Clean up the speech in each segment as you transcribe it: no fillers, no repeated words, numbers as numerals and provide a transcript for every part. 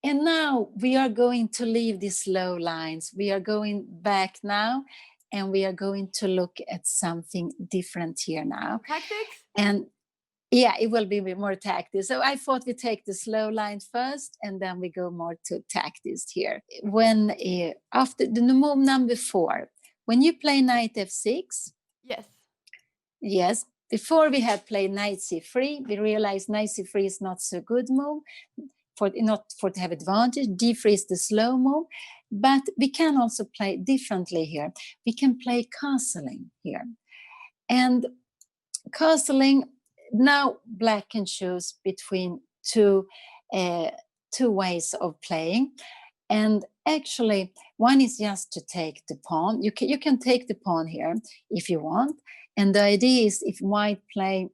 And now we are going to leave these low lines. We are going back now, and we are going to look at something different here now. Tactics? And yeah, it will be more tactics. So I thought we take the slow line first, and then we go more to tactics here. When after the move number 4, when you play knight f6, Yes. yes, before we had played knight c3, we realized knight c3 is not so good move, not for to have advantage. d3 is the slow move, but we can also play differently here. We can play castling here, and castling, now black can choose between two ways of playing, and actually one is just to take the pawn. You can take the pawn here if you want, and the idea is if white play,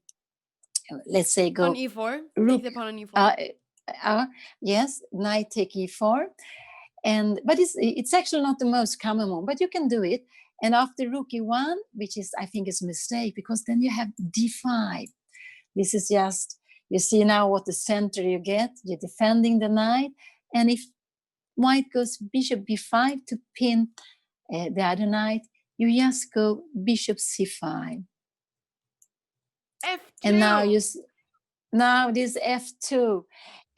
let's say, go On e4. rook, Take the pawn on e4. yes, knight take e4, but it's actually not the most common move, but you can do it. And after rook e1, which is, I think, is a mistake, because then you have d5. This is just, you see now what the center you get. You're defending the knight, and if white goes bishop b5 to pin the other knight, you just go bishop c5. F2. And now this f2,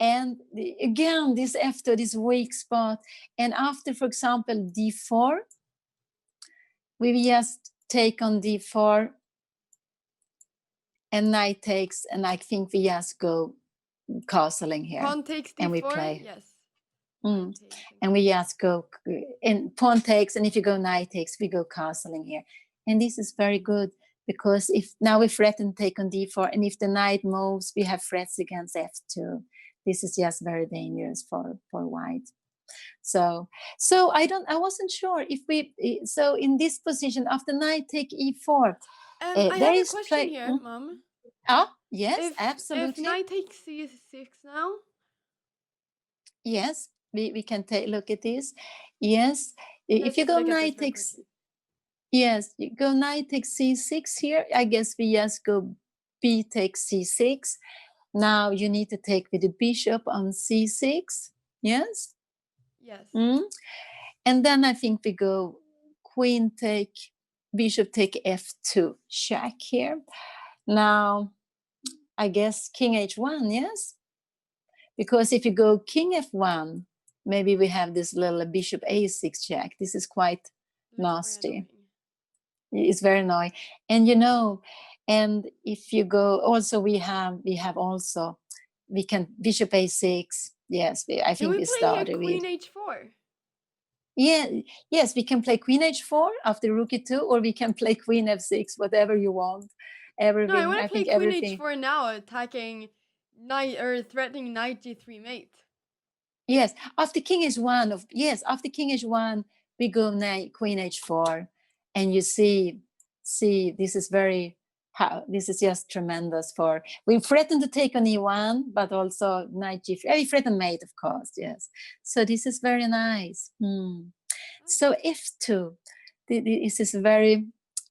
and again this f2, this weak spot. And after, for example, d4, we just take on d4, and knight takes, and I think we just go castling here. Pawn takes d4. And we play. Yes. And we just go, and pawn takes, and if you go knight takes, we go castling here. And this is very good, because if now we threaten take on d4, and if the knight moves, we have threats against f2. This is just very dangerous for white. So I wasn't sure if so in this position after knight take e4. I have a question here, Mom. Yes, absolutely. If knight takes c6 now? Yes, we can take look at this. Yes, if you go knight takes, yes, you go knight takes c6 here. I guess we just go b takes c6. Now you need to take with the bishop on c6. Yes. Yes. And then I think we go queen take, bishop take f2, check here. Now I guess king h1. Yes, because if you go king f1, maybe we have this little bishop a6 check. This is quite nasty. It's very annoying. And and if you go also, we can bishop a6. Yes, I think we started with queen h4. Yeah, yes, we can play queen h4 after rook e2, or we can play queen f6, whatever you want. Everything. No, I want to play queen h4 now, attacking knight or threatening knight g3 mate. Yes, after king h1. After king h1, we go knight queen h4, and you see this is this is just tremendous. We threaten to take on e1, but also knight g3. We threaten mate, of course. Yes, so this is very nice. So f2, this is very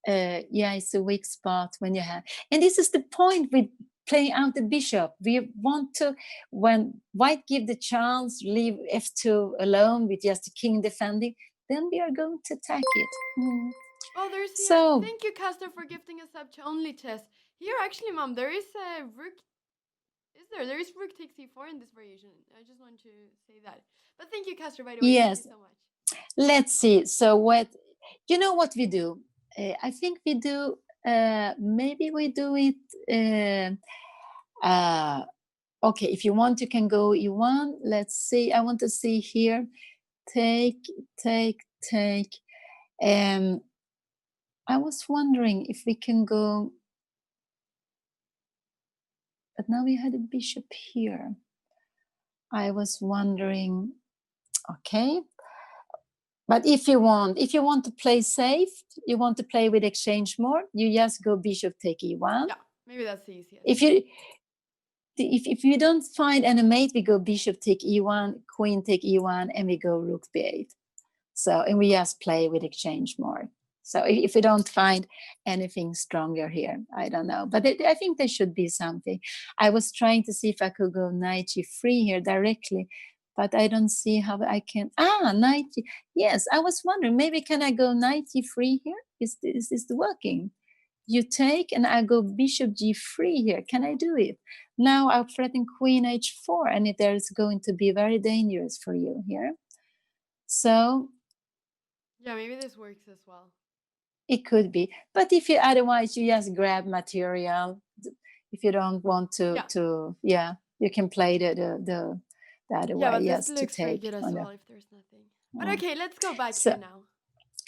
it's a weak spot when you have, and this is the point with playing out the bishop. We want to, when white give the chance, leave f2 alone with just the king defending, then we are going to attack it. Oh, there's thank you, Castor, for gifting a sub to Only Chess. Here, actually, Mom, there is a rook. There is rook takes e4 in this variation. I just want to say that. But thank you, Castor, by the way. Yes. Thank you so much. Let's see. So what we do? I think we do. Maybe we do it. Okay, if you want, you can go e1. Let's see. I want to see here. Take. I was wondering if we can go, but now we had a bishop here. I was wondering, okay. But if you want to play safe, you want to play with exchange more, you just go bishop take e1. Yeah, maybe that's the easiest. If you don't find any mate, we go bishop take e1, queen take e1, and we go rook b8. So, and we just play with exchange more. So if we don't find anything stronger here, I don't know. But I think there should be something. I was trying to see if I could go knight g3 here directly, but I don't see how I can. Knight. Yes, I was wondering, maybe can I go knight e3 here? Is this working? You take and I go bishop g3 here. Can I do it? Now I'm threatening queen h4, and there's going to be very dangerous for you here. So yeah, maybe this works as well. It could be, but if you otherwise you just grab material. If you don't want to, you can play the other way. But yes, this looks very good as well if there's nothing. But okay, let's go back here now.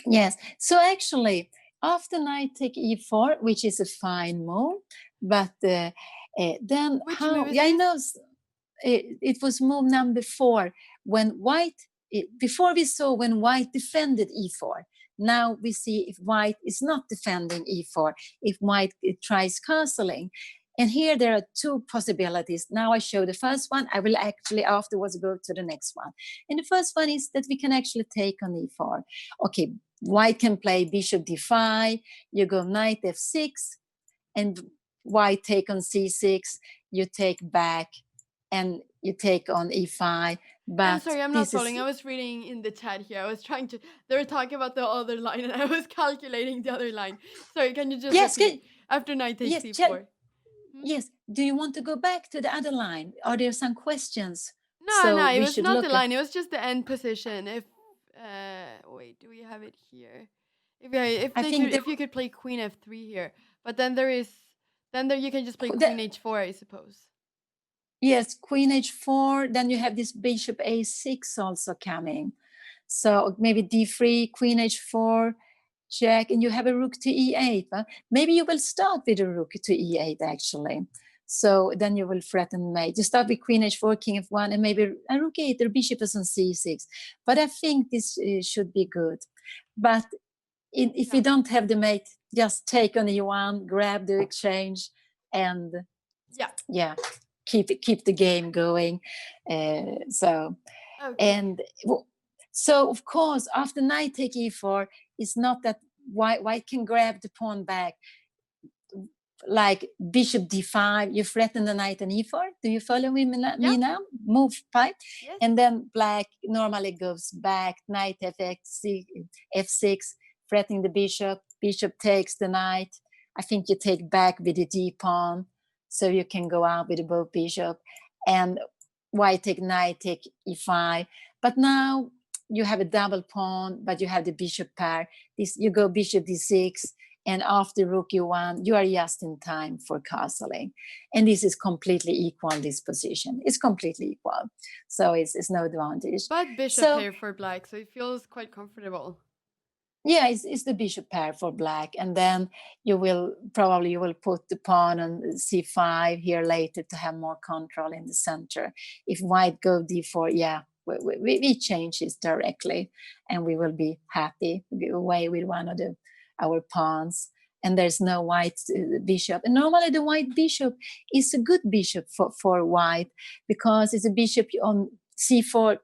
Yes, so actually, after knight take e4, which is a fine move, but then which move is this? It was move number 4 when white. Before we saw when white defended e4. Now we see if white is not defending e4, if white tries castling. And here there are two possibilities. Now I show the first one. I will actually afterwards go to the next one. And the first one is that we can actually take on e4. Okay, white can play bishop d5. You go knight f6, and white take on c6. You take back, and you take on e5. But I'm sorry, I'm not following. I was reading in the chat here. I was trying to. They were talking about the other line, and I was calculating the other line. Sorry, can you just repeat? After knight takes c4. Yes. Do you want to go back to the other line? Are there some questions? No, it was not the line. It was just the end position. If wait, do we have it here? If you could play queen f3 here, but then there you can just play queen h4, I suppose. Yes, queen h4. Then you have this bishop a6 also coming. So maybe d3, queen h4, check, and you have a rook to e8. Huh? Maybe you will start with a rook to e8 actually. So then you will threaten mate. You start with queen h4, king f1, and maybe a rook e8 or bishop is on c6. But I think this should be good. But if you don't have the mate, just take on e1, grab the exchange, and keep the game going. So of course, after knight take e4, it's not that white can grab the pawn back. Like bishop d5, you threaten the knight on e4. Do you follow me now? Move 5. Yes. And then black normally goes back, knight f6, threatening the bishop. Bishop takes the knight. I think you take back with the d pawn, so you can go out with the both bishop. And white take knight, take e5. But now you have a double pawn, but you have the bishop pair. You go bishop d6, and after rook u1, you are just in time for castling. And this is completely equal, this position. It's completely equal. So it's no advantage. But bishop pair for black, so it feels quite comfortable. Yeah, it's the bishop pair for black. And then you will put the pawn on c5 here later to have more control in the center. If white go d4, we change this directly, and we will be happy away with one of our pawns, and there's no white bishop. And normally the white bishop is a good bishop for white, because it's a bishop on c4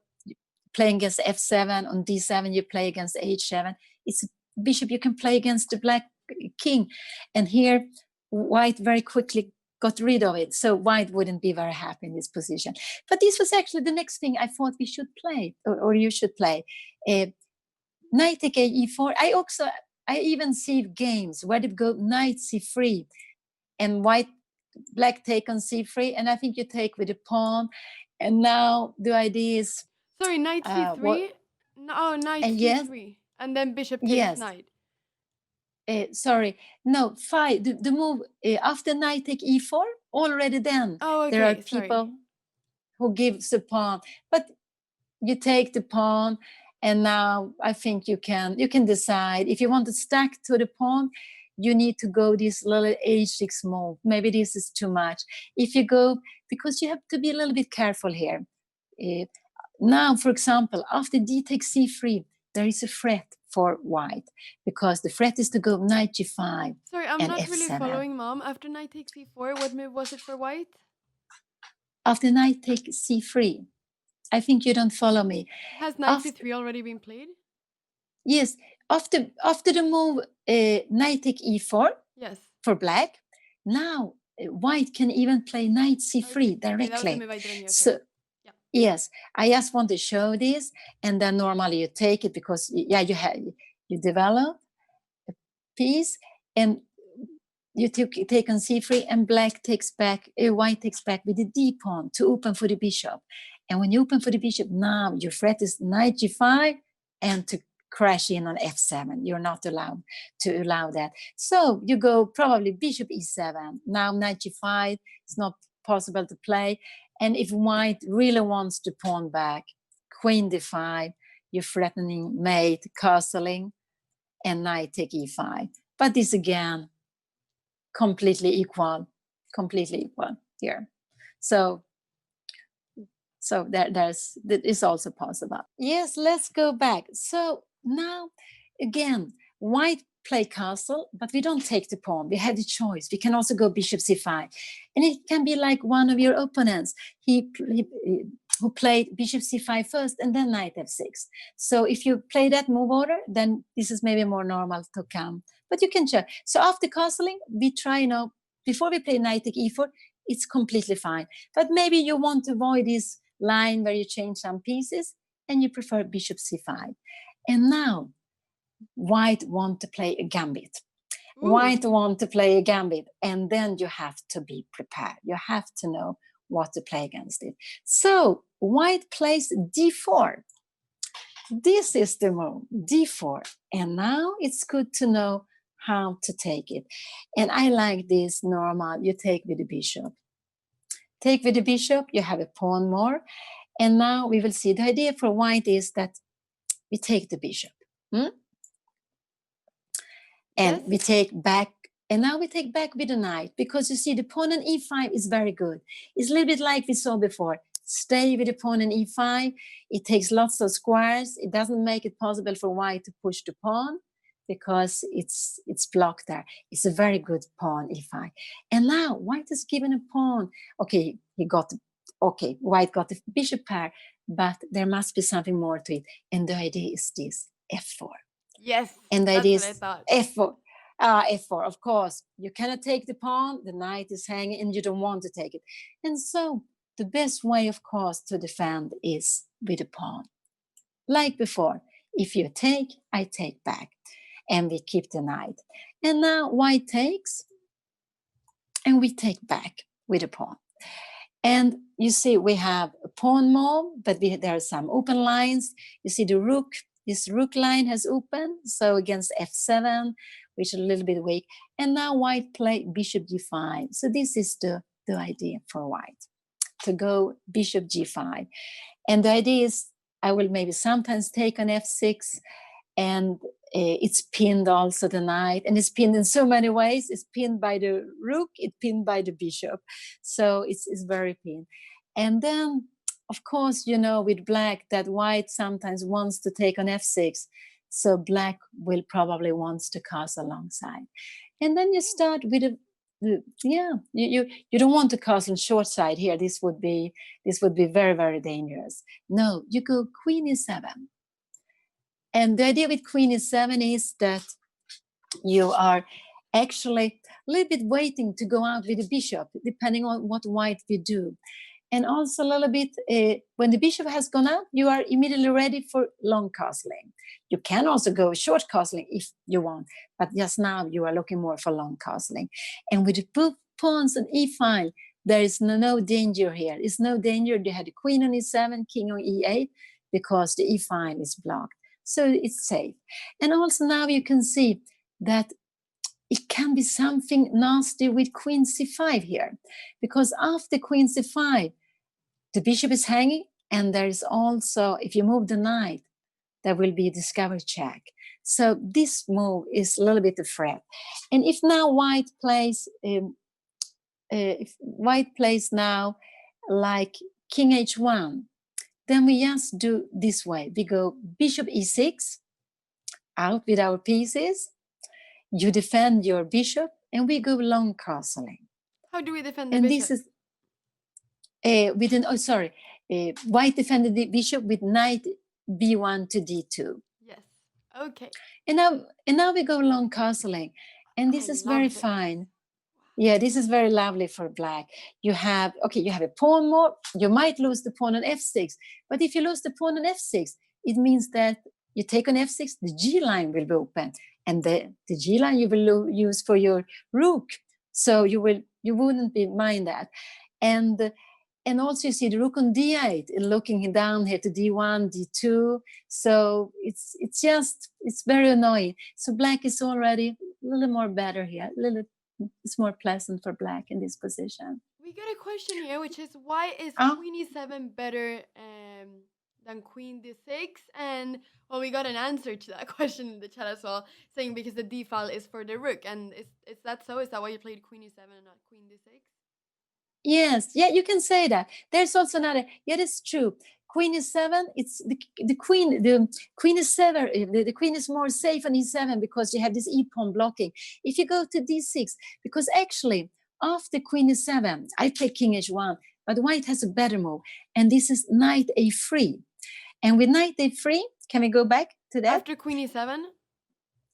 playing against f7, on d7 you play against h7. It's a bishop you can play against the black king, and here white very quickly got rid of it, so white wouldn't be very happy in this position. But this was actually the next thing I thought we should play, or you should play. Knight take e4. I even see games where they go knight c3 and black take on c3, and I think you take with a pawn. And now the idea is knight c3. Knight c3, and then bishop takes knight. 5. The move after knight take e4. Already then there are people who give the pawn, but you take the pawn. And now I think you can decide if you want to stack to the pawn. You need to go this little h6 move. Maybe this is too much. If you go, because you have to be a little bit careful here. Now, for example, after d takes c3, there is a threat for white, because the threat is to go knight g5. Sorry, I'm not really following, Mom. After knight takes c4, what move was it for white? After knight takes c3. I think you don't follow me. Has knight c3 already been played? Yes. After the move knight take e4 for black, now white can even play knight c3 directly. Okay, that was the move I did on your turn. Yes, I just want to show this, and then normally you take it because you develop a piece, and you take on c3, and white takes back with the d pawn to open for the bishop. And when you open for the bishop, now your threat is knight g5 and to crash in on f7. You're not allowed to allow that. So you go probably bishop e7. Now knight g5, it's not possible to play. And if white really wants to pawn back, queen d5, you're threatening mate, castling, and knight take e5. But this again, completely equal here. So that is also possible. Yes, let's go back. So now again, white play castle, but we don't take the pawn. We had the choice. We can also go bishop c5, and it can be like one of your opponents. Who played bishop c5 first and then knight f6. So if you play that move order, then this is maybe more normal to come. But you can check. So after castling, we try now, before we play knight take e4, it's completely fine. But maybe you want to avoid this line where you change some pieces and you prefer bishop c5. And now white want to play a gambit. White want to play a gambit, and then you have to be prepared. You have to know what to play against it. So white plays d4. This is the move, d4. And now it's good to know how to take it. And I like this normal. You take with the bishop. Take with the bishop, you have a pawn more. And now we will see the idea for white is that we take the bishop. And we take back, and now we take back with the knight, because you see the pawn on e5 is very good. It's a little bit like we saw before. Stay with the pawn on e5. It takes lots of squares. It doesn't make it possible for white to push the pawn because it's blocked there. It's a very good pawn, e5. And now white is given a pawn. Okay, white got the bishop pair, but there must be something more to it. And the idea is this, f4. Yes, and the that's idea what I is thought. f4. F4, of course. You cannot take the pawn, the knight is hanging, and you don't want to take it. And so the best way, of course, to defend is with a pawn. Like before, if you take, I take back. And we keep the knight. And now white takes, and we take back with a pawn. And you see we have a pawn move, but there are some open lines. You see the rook, this rook line has opened, so against f7, which is a little bit weak. And now white play bishop g5. So this is the idea for white, to go bishop g5. And the idea is I will maybe sometimes take on f6, and it's pinned also the knight, and it's pinned in so many ways. It's pinned by the rook, it's pinned by the bishop. So it's very pinned. And then, of course, you know, with black, that white sometimes wants to take on f6. So black will probably wants to castle alongside. And then you start with you don't want to castle on short side here. This would be very, very dangerous. No, you go queen e7. And the idea with queen e7 is that you are actually a little bit waiting to go out with the bishop, depending on what white will do. And also a little bit, when the bishop has gone out, you are immediately ready for long castling. You can also go short castling if you want, but just now you are looking more for long castling. And with the pawns on e5, there is no danger here. It's no danger. You had the queen on e7, king on e8, because the e5 is blocked. So it's safe. And also now you can see that it can be something nasty with queen c5 here, because after queen c5, the bishop is hanging, and there is also, if you move the knight, there will be a discovery check. So this move is a little bit a threat. And if now white plays, now like king h1, then we just do this way. We go bishop e6, out with our pieces. You defend your bishop, and we go long castling. How do we defend the bishop? This is white defended the bishop with knight b1 to d2. Yes. Okay. And now we go long castling, and this is very fine. Yeah, this is very lovely for black. You have a pawn more. You might lose the pawn on f6, but if you lose the pawn on f6, it means that you take on f6, the g line will be open, and the g line you will use for your rook. So you wouldn't mind that, and also you see the rook on d8, looking down here to d1, d2. So it's very annoying. So black is already a little more better here. It's more pleasant for black in this position. We got a question here, which is why is queen e7 better than queen d6? And well, we got an answer to that question in the chat as well, saying because the d file is for the rook. And is that so? Is that why you played queen e7 and not queen d6? Yes, yeah, you can say that. There's also another. Yeah, that's true. Queen e7. It's the queen. The queen e7. The queen is more safe on e7 because you have this e pawn blocking. If you go to d6, because actually after queen e7, I play king h1, but white has a better move, and this is knight a3. And with knight a3, can we go back to that? After queen e7.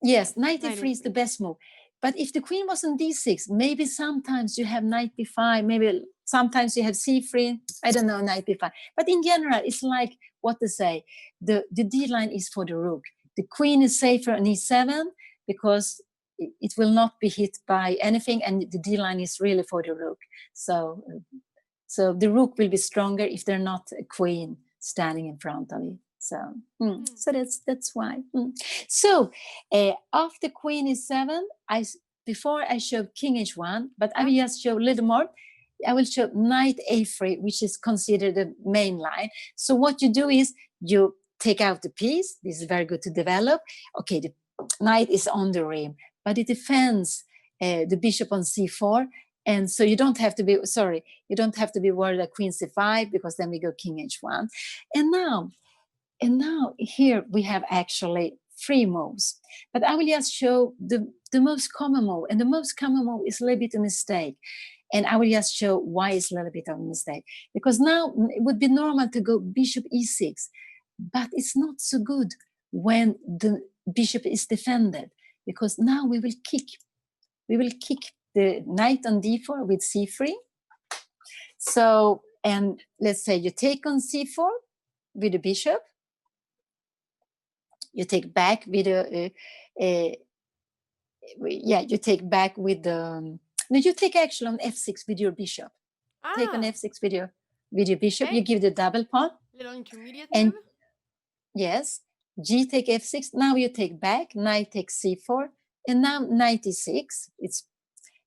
Yes, knight a3 is the best move. But if the queen was on d6, maybe sometimes you have knight b5, maybe sometimes you have c3, I don't know, knight b5. But in general, it's like what to say, the d line is for the rook. The queen is safer on e7 because it will not be hit by anything, and the d line is really for the rook. So the rook will be stronger if they're not a queen standing in front of it. So that's why. So after queen e7, before I showed king h1, but I will just show a little more. I will show knight a3, which is considered the main line. So what you do is you take out the piece. This is very good to develop. Okay, the knight is on the rim, but it defends the bishop on c4. And so you don't have to be worried about queen c5, because then we go king h1. And now here we have actually 3 moves. But I will just show the most common move. And the most common move is a little bit a mistake. And I will just show why it's a little bit of a mistake. Because now it would be normal to go bishop e6. But it's not so good when the bishop is defended. Because now we will kick the knight on d4 with c3. So, and let's say you take on c4 with the bishop. You take back with you take back with the, no, you take actually on f6 with your bishop. Take on f6 with your bishop. Okay. You give the double pawn. Little intermediate move. Yes, g take f6. Now you take back, knight takes c4, and now knight e6.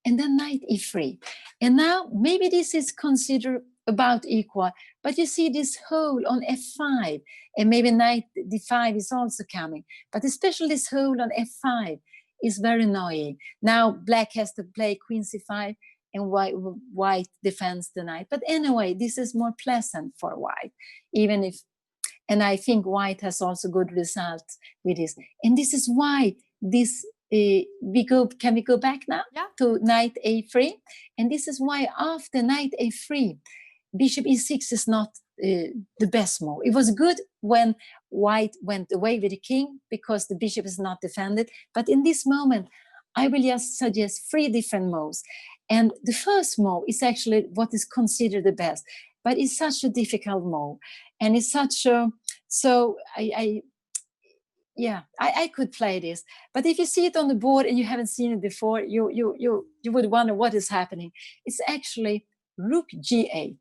And then knight e3. And now maybe this is considered about equal, but you see this hole on f5, and maybe knight d5 is also coming, but especially this hole on f5 is very annoying. Now black has to play queen c5, and white defends the knight. But anyway, this is more pleasant for white, and I think white has also good results with this. And this is why this can we go back now to knight a3? And this is why after knight a3, bishop e6 is not the best move. It was good when white went away with the king because the bishop is not defended. But in this moment, I will just suggest 3 different moves. And the first move is actually what is considered the best, but it's such a difficult move. And it's such a, so I could play this, but if you see it on the board and you haven't seen it before, you would wonder what is happening. It's actually rook g8.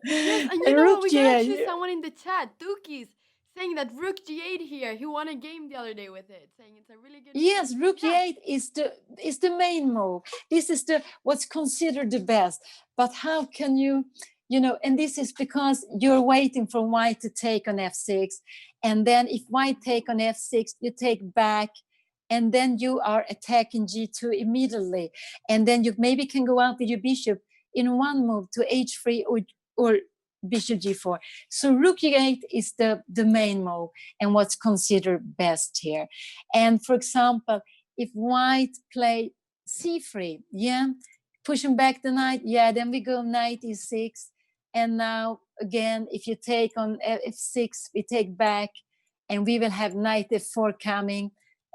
Yes, and you know what? We got actually someone in the chat, Dookies, saying that rook g8 here. He won a game the other day with it, saying it's a really good. Yes, move. Rook g8 is the main move. This is what's considered the best. But how can you? And this is because you're waiting for white to take on f6. And then if white take on f6, you take back. And then you are attacking g2 immediately. And then you maybe can go out with your bishop in one move to h3 or bishop g4. So rook g8 is the main move and what's considered best here. And for example, if white play c3, pushing back the knight, then we go knight e6. And now, again, if you take on f6, we take back, and we will have knight f4 coming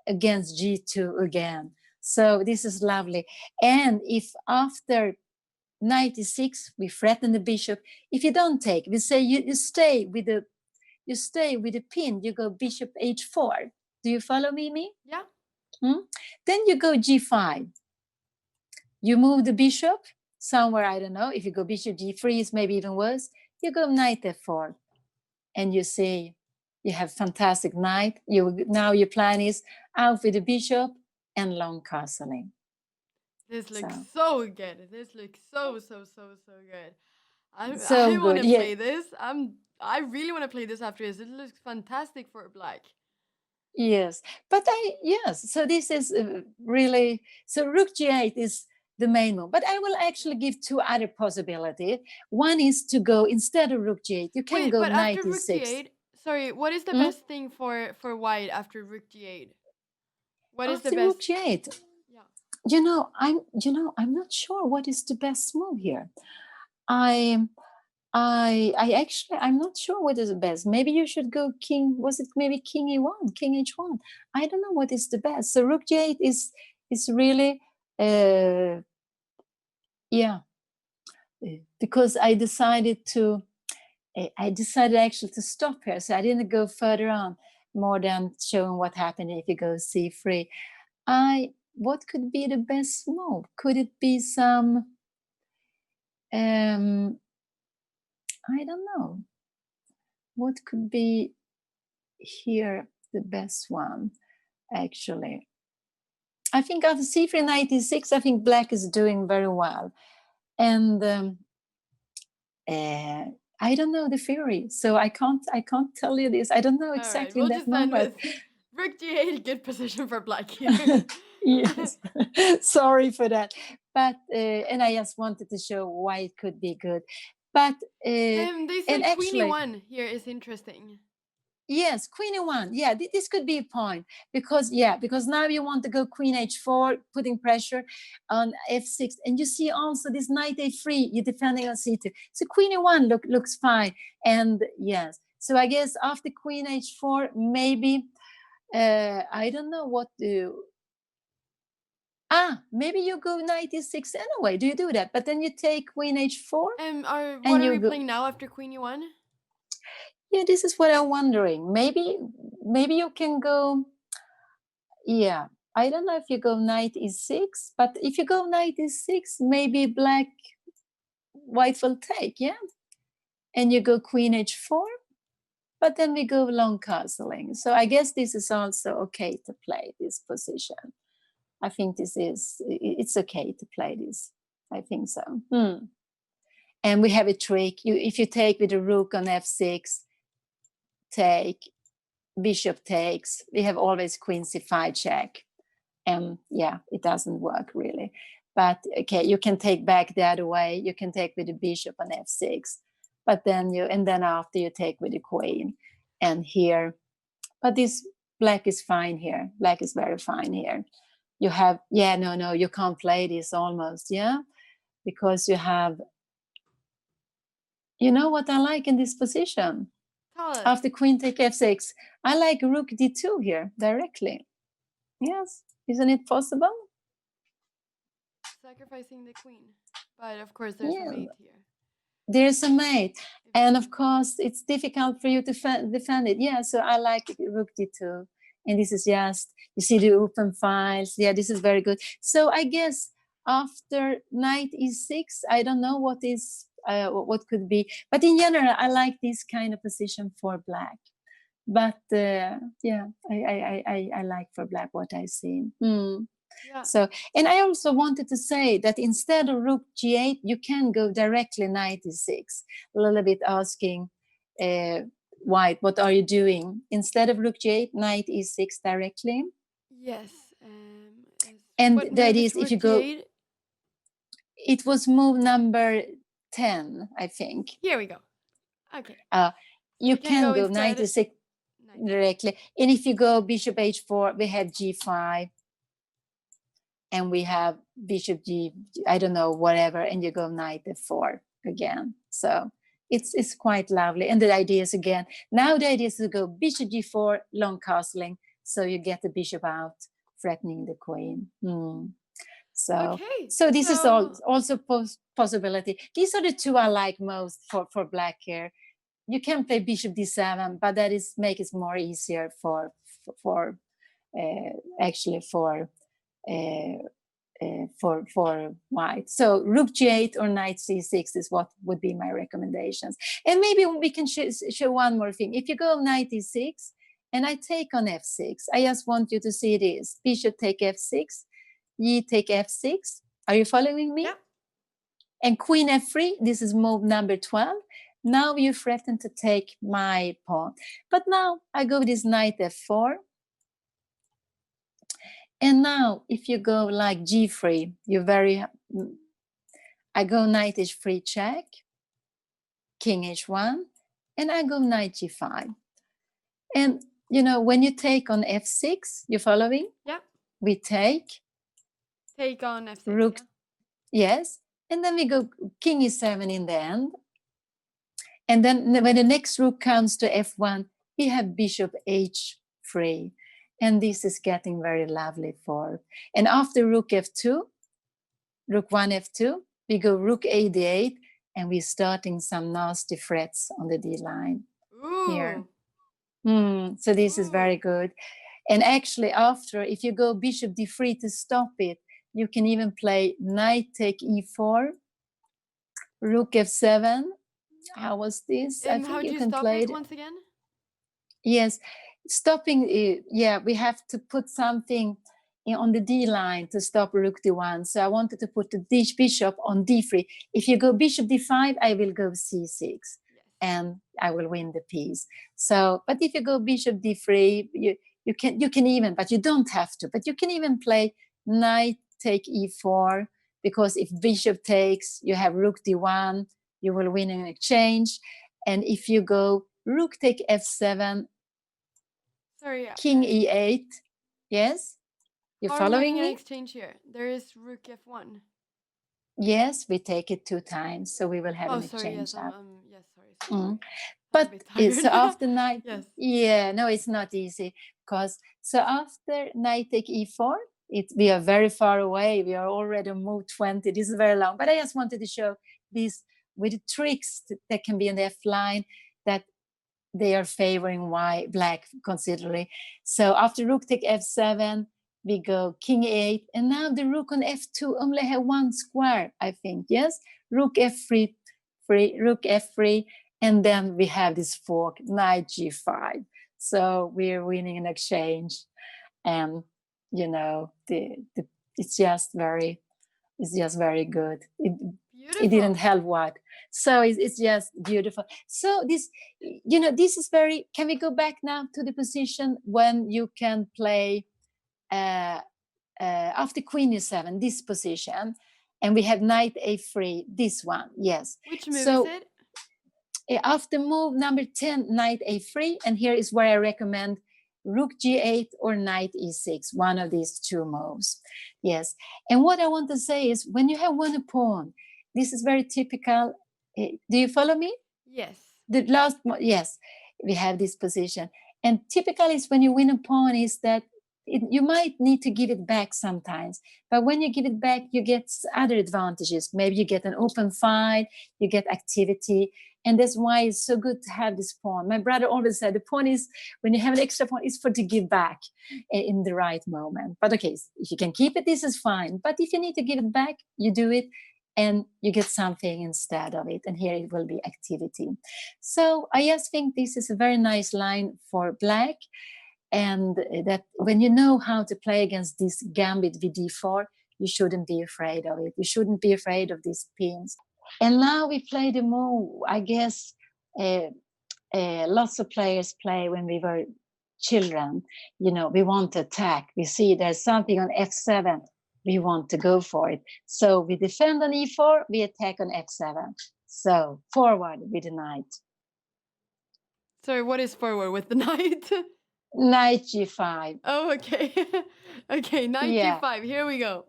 against g2 again. So this is lovely. And if after knight e6 we threaten the bishop, if you don't take, we say you stay with the pin, you go bishop h4. Do you follow me, Mimi? Yeah. Then you go g5. You move the bishop somewhere, I don't know. If you go bishop g3, it's maybe even worse. You go knight f4. And you see, you have fantastic knight. Now your plan is out with the bishop and long castling. This looks so good. This looks so good. I want to play this. I really want to play this after this. It looks fantastic for black. Yes, but so this is really, so rook g8 is the main move. But I will actually give two other possibilities. One is to go, instead of rook g8, you can go knight after e6. Rook g8, sorry, what is the best thing for white after rook g8? What is the best? Rook g8? Yeah. I'm not sure what is the best move here. I'm not sure what is the best. Maybe you should go king. Was it maybe king e1, king h1? I don't know what is the best. So rook g8 is really, because I decided actually to stop here. So I didn't go further on more than showing what happened if you go c3. What could be the best move? Could it be some, I don't know. What could be here the best one, actually? I think after c3 knight e6, I think black is doing very well. And I don't know the theory, so I can't tell you this. I don't know exactly we'll that just moment. Rook g8, good position for black here. Yes, sorry for that. But and I just wanted to show why it could be good. But they say and queen e1 here is interesting. Yes, queen e1. Yeah, this could be a point because now you want to go queen h4, putting pressure on f6, and you see also this knight a3. You're defending on c2. So queen e1 looks fine, and yes. So I guess after queen h4, maybe I don't know what to. Maybe you go knight e6 anyway. Do you do that? But then you take queen h4. What are we playing now after queen e1? Yeah, this is what I'm wondering. Maybe you can go. Yeah, I don't know if you go knight e6, but if you go knight e6, maybe white will take, yeah? And you go queen h4, but then we go long castling. So I guess this is also okay to play this position. I think it's okay to play this. I think so. And we have a trick. If you take with a rook on f6, take, bishop takes, we have always queen c5 check. And it doesn't work really. But okay, you can take back the other way. You can take with the bishop on f6, but then after you take with the queen, and here. But this black is fine here. Black is very fine here. You have no, you can't play this almost, because you have. You know what I like in this position? After queen take f6, I like rook d2 here directly. Yes, isn't it possible? Sacrificing the queen, but of course there's a mate here. There's a mate, and of course it's difficult for you to defend it. Yeah, so I like rook d2, and this is just, you see the open files. Yeah, this is very good. So I guess after knight e6, I don't know what what could be, but in general, I like this kind of position for black. But I like for black what I see. So, and I also wanted to say that instead of rook g8, you can go directly knight e6. A little bit asking white, what are you doing? Instead of rook g8, knight e6 directly. Yes. And the idea is if you go, it was move number 10, I think. Here we go. Okay. You can go knight e6 directly. And if you go bishop h4, we have g5. And we have bishop g, I don't know, whatever, and you go knight f4 again. So it's quite lovely. And the idea is now the idea is to go bishop g4, long castling, so you get the bishop out threatening the queen. So this is also possibility. These are the two I like most for black here. You can play bishop d7, but that is make it more easier for white. So rook g8 or knight c6 is what would be my recommendations. And maybe we can show one more thing. If you go knight e6 and I take on f6, I just want you to see this. Bishop take f6, ye take f6. Are you following me? Yeah. And queen f3, this is move number 12. Now you threaten to take my pawn. But now I go with this knight f4. And now if you go like g3, I go knight h3 check, king h1, and I go knight g5. And, when you take on f6, you following? Yeah. We take on f6, rook. Yeah? Yes. And then we go king e7 in the end. And then when the next rook comes to f1, we have bishop h3. And this is getting very lovely and after rook f2, rook 1 f2, we go rook a d8, and we're starting some nasty threats on the d line. Ooh. Here. So this is very good. And actually after, if you go bishop d3 to stop it, you can even play knight take e4, rook f7. How was this? I think you can play it once again. Yes, stopping. We have to put something on the D line to stop rook d1. So I wanted to put the bishop on d3. If you go bishop d5, I will go c6, and I will win the piece. So, but if you go bishop d3, you can even, but you don't have to. But you can even play knight take e4, because if bishop takes, you have rook d1. You will win in exchange. And if you go rook take f7, king e8, yes? You're following me? An exchange here. There is rook f1. Yes, we take it 2 times, so we will have an exchange. Sorry. But so after knight, no, it's not easy, because so after knight take e4, we are very far away. We are already on move 20. This is very long, but I just wanted to show this with the tricks that can be in the F line, that they are favoring black considerably. So after rook take f7, we go king e8, and now the rook on f2 only have 1 square, I think. Yes, rook f3, rook f3, and then we have this fork knight g5. So we're winning an exchange, and it's just very good. It didn't help what. So it's just beautiful. So this is very, can we go back now to the position when you can play after queen e7, this position, and we have knight a3, this one, yes. Which move is it? After move number 10, knight a3, and here is where I recommend rook g8 or knight e6, one of these 2 moves. Yes. And what I want to say is, when you have won a pawn, this is very typical. Do you follow me? Yes. The last, yes, we have this position. And typically, when you win a pawn, is that you might need to give it back sometimes. But when you give it back, you get other advantages. Maybe you get an open fight, you get activity. And that's why it's so good to have this pawn. My brother always said the pawn is, when you have an extra pawn, it's for to give back in the right moment. But okay, if you can keep it, this is fine. But if you need to give it back, you do it, and you get something instead of it. And here it will be activity. So I just think this is a very nice line for black. And that when you know how to play against this gambit with d4, you shouldn't be afraid of it. You shouldn't be afraid of these pins. And now we play the move, I guess, lots of players play when we were children. We want to attack. We see there's something on f7. We want to go for it. So we defend on e4, we attack on f7. So forward with the knight. Sorry, what is forward with the knight? Knight g5. Oh, okay. Okay, knight g5. Here we go.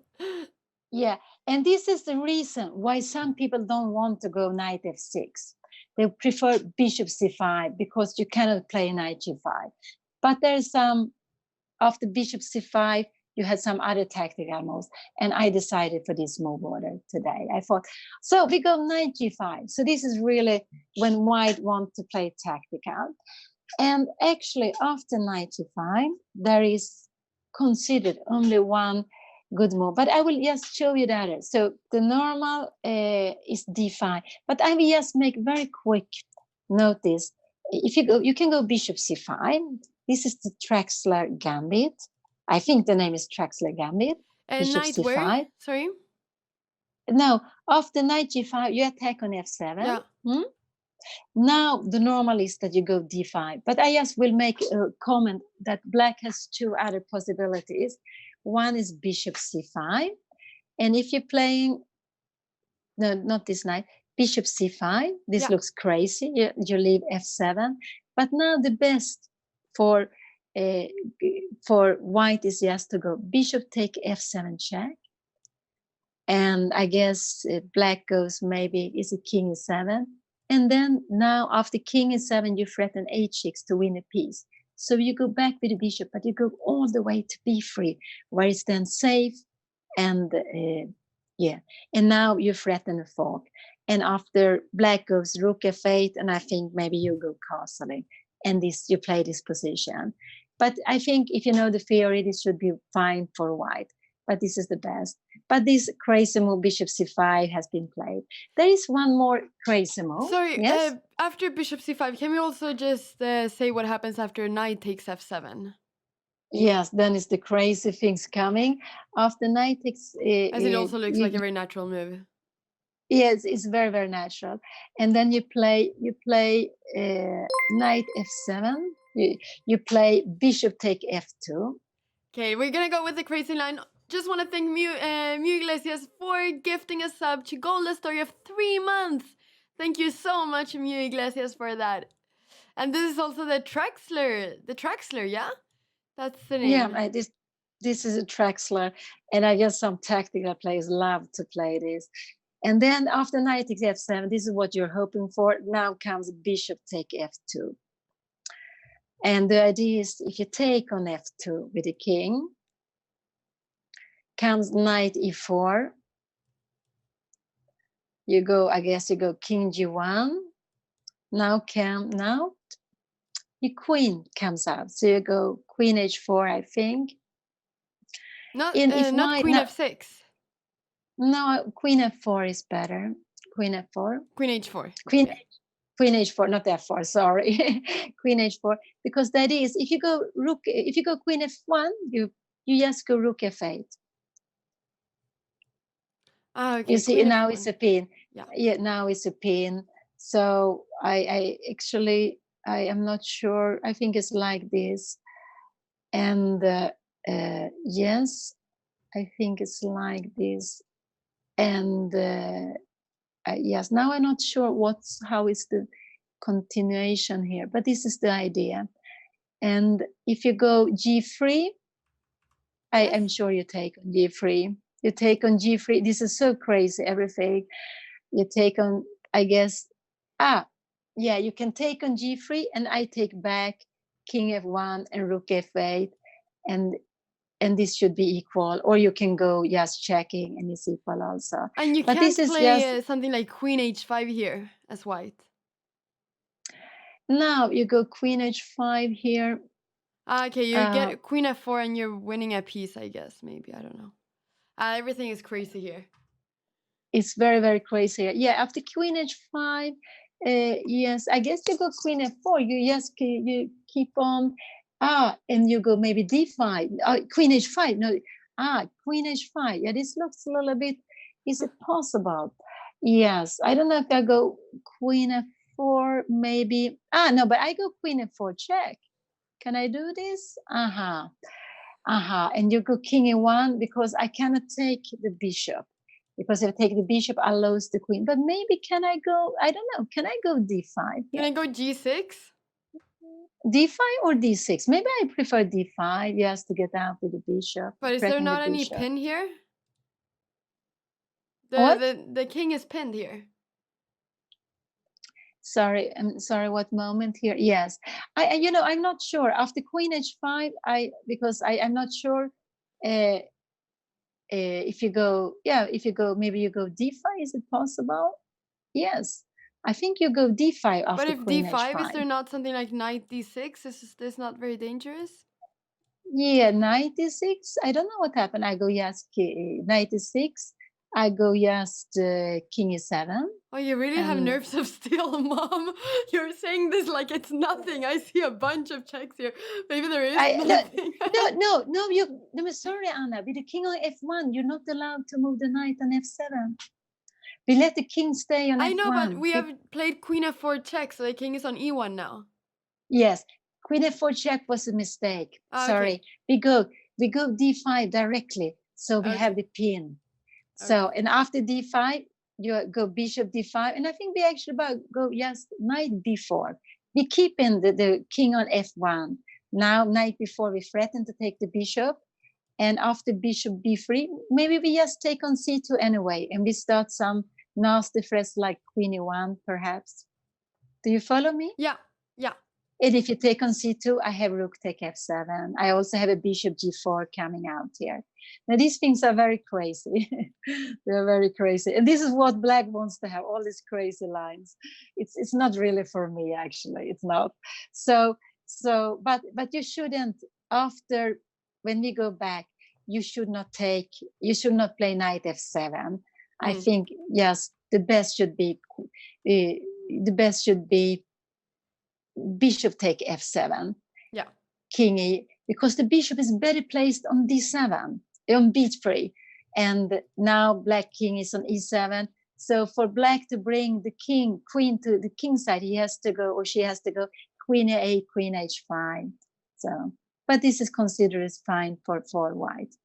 Yeah, and this is the reason why some people don't want to go knight f6. They prefer bishop c5, because you cannot play knight g5. But there's after bishop c5, you had some other tactical moves. And I decided for this move order today. I thought, so we go knight g5. So this is really when white want to play tactical. And actually, after knight g5, there is considered only one good move. But I will just show you the other. So the normal is d5. But I will just make very quick notice. If you go, you can go bishop c5. This is the Traxler Gambit. I think the name is Traxler Gambit. And bishop knight c5. where? Sorry? Now, after knight g5, you attack on f7. Yeah. Now, the normal is that you go d5. But I just will make a comment that black has two other possibilities. One is bishop c5. And if you're playing, no, not this knight, bishop c5, this looks crazy. You leave f7. But now the best for white is just to go bishop take f7 check. And I guess black goes maybe, is it king e7? And then now after king e7, you threaten h6 to win a piece. So you go back with the bishop, but you go all the way to b3, where it's then safe. And and now you threaten a fork. And after black goes rook f8, and I think maybe you go castling, and you play this position. But I think if you know the theory, this should be fine for white. But this is the best. But this crazy move, bishop c5, has been played. There is one more crazy move. Sorry, yes? After bishop c5, can we also just say what happens after knight takes f7? Yes, then it's the crazy things coming. After knight takes... As it also looks like a very natural move. Yes, it's very, very natural. And then you play knight f7. You play bishop take f2. Okay, we're going to go with the crazy line. Just want to thank Mew Iglesias for gifting a sub to Golden Story of 3 months. Thank you so much, Mew Iglesias, for that. And this is also the Traxler, yeah? That's the name. Yeah, this is a Traxler, and I guess some tactical players love to play this. And then after knight takes f7, this is what you're hoping for. Now comes bishop take f2. And the idea is if you take on f2 with the king, comes knight e4. You go king g1. Now your queen comes out. So you go queen h4, I think. Not queen f6. No, queen f4 is better. Queen f4. Queen h4. Queen h4, not f4, sorry. Queen h4. Because that is, if you go queen f1, you just go rook f8. Okay, you see, now it's a pin. Yeah, now it's a pin. So I actually, I am not sure. I think it's like this. And yes, I think it's like this. And yes, now I'm not sure how is the continuation here, but this is the idea. And if you go g3, I'm sure you take on g3. You take on g3. This is so crazy, everything. You take on, I guess, yeah, you can take on g3, and I take back king f1 and rook f8, and this should be equal. Or you can go just checking, and it's equal also. And you can't play something like queen h5 here as white. Now you go queen h5 here. Okay, you get queen f4 and you're winning a piece, I guess. Maybe, I don't know. Everything is crazy here. It's very, very crazy. Yeah, after queen h5, yes, I guess you go queen f4. You keep on, and you go maybe d5, queen h5. No, queen h5. Yeah, this looks a little bit. Is it possible? Yes, I don't know if I go queen f4, maybe. No, but I go queen f4 check. Can I do this? And you go king e1, because I cannot take the bishop. Because if I take the bishop, I lose the queen. But maybe can I go, I don't know, can I go d5? Can I go g6? d5 or d6? Maybe I prefer d5, yes, to get out with the bishop. But is there not any pin here? What? The king is pinned here. Sorry, I'm sorry, what moment here? Yes, I'm not sure. After queen h5, because I'm not sure if you go, maybe you go d5. Is it possible? Yes, I think you go d5 after But if queen d5, h5. is there not something like knight d6? Is this not very dangerous? Yeah, knight d6. I don't know what happened. I go yes, knight d6. I go yes, king e7. Oh, you really have nerves of steel, Mom. You're saying this like it's nothing. I see a bunch of checks here. Maybe there is nothing. No, sorry, Anna. With the king on f1, you're not allowed to move the knight on f7. We let the king stay on f1. I know, but we have played queen f4 check, so the king is on e1 now. Yes, queen f4 check was a mistake. Sorry. We go d5 directly, so we have the pin. So, and after d5, you go bishop d5, and I think we actually go yes, knight b4. We keep in the king on f1. Now knight b4, we threaten to take the bishop, and after bishop b3, maybe we just take on c2 anyway, and we start some nasty threats like queen e1, perhaps. Do you follow me? Yeah. And if you take on c2, I have rook take f7. I also have a bishop g4 coming out here. Now these things are very crazy. They're very crazy, and this is what black wants to have, all these crazy lines. It's not really for me, actually. It's not. So but you shouldn't, after, when we go back, you should not play knight f7. I think yes, the best should be bishop take f7. Yeah. King e, because the bishop is better placed on d7, on b3, and now black king is on e7. So for black to bring the queen to the king side, he has to go, or she has to go, queen a8, queen h5. So, but this is considered as fine for white.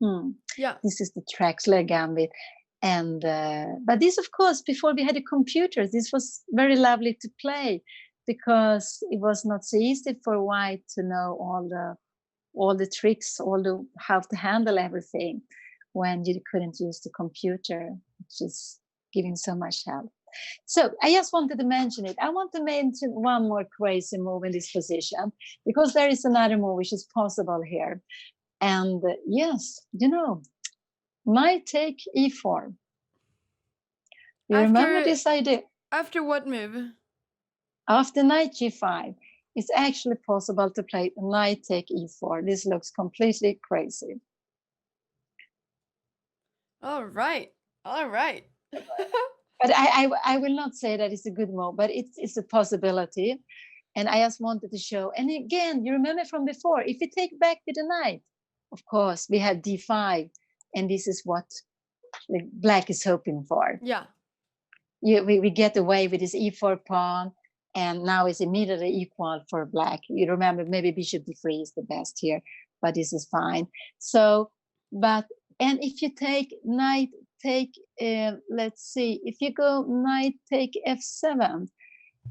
Yeah. This is the Traxler gambit. And but this, of course, before we had a computer, this was very lovely to play, because it was not so easy for white to know all the tricks, how to handle everything when you couldn't use the computer, which is giving so much help. So I just wanted to mention it. I want to mention one more crazy move in this position, because there is another move which is possible here. And yes, knight take e4. You remember this idea? After what move? After knight g5, it's actually possible to play knight take e4. This looks completely crazy. All right. But I will not say that it's a good move, but it's a possibility. And I just wanted to show. And again, you remember from before, if you take back with the knight, of course, we have d5. And this is what the black is hoping for. Yeah. We get away with this e4 pawn. And now it's immediately equal for black. You remember, maybe bishop d3 is the best here, but this is fine. So, and if you take knight take, let's see, if you go knight take f7,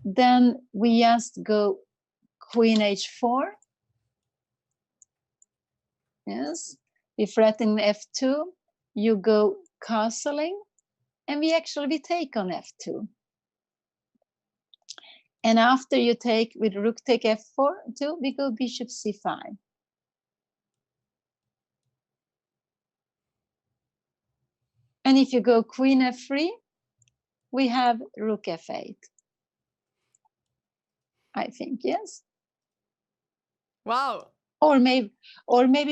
then we just go queen h4. Yes, we threaten f2, you go castling, and we take on f2. And after you take with rook take f4, we go bishop c5. And if you go queen f3, we have rook f8. I think, yes. Wow. Or maybe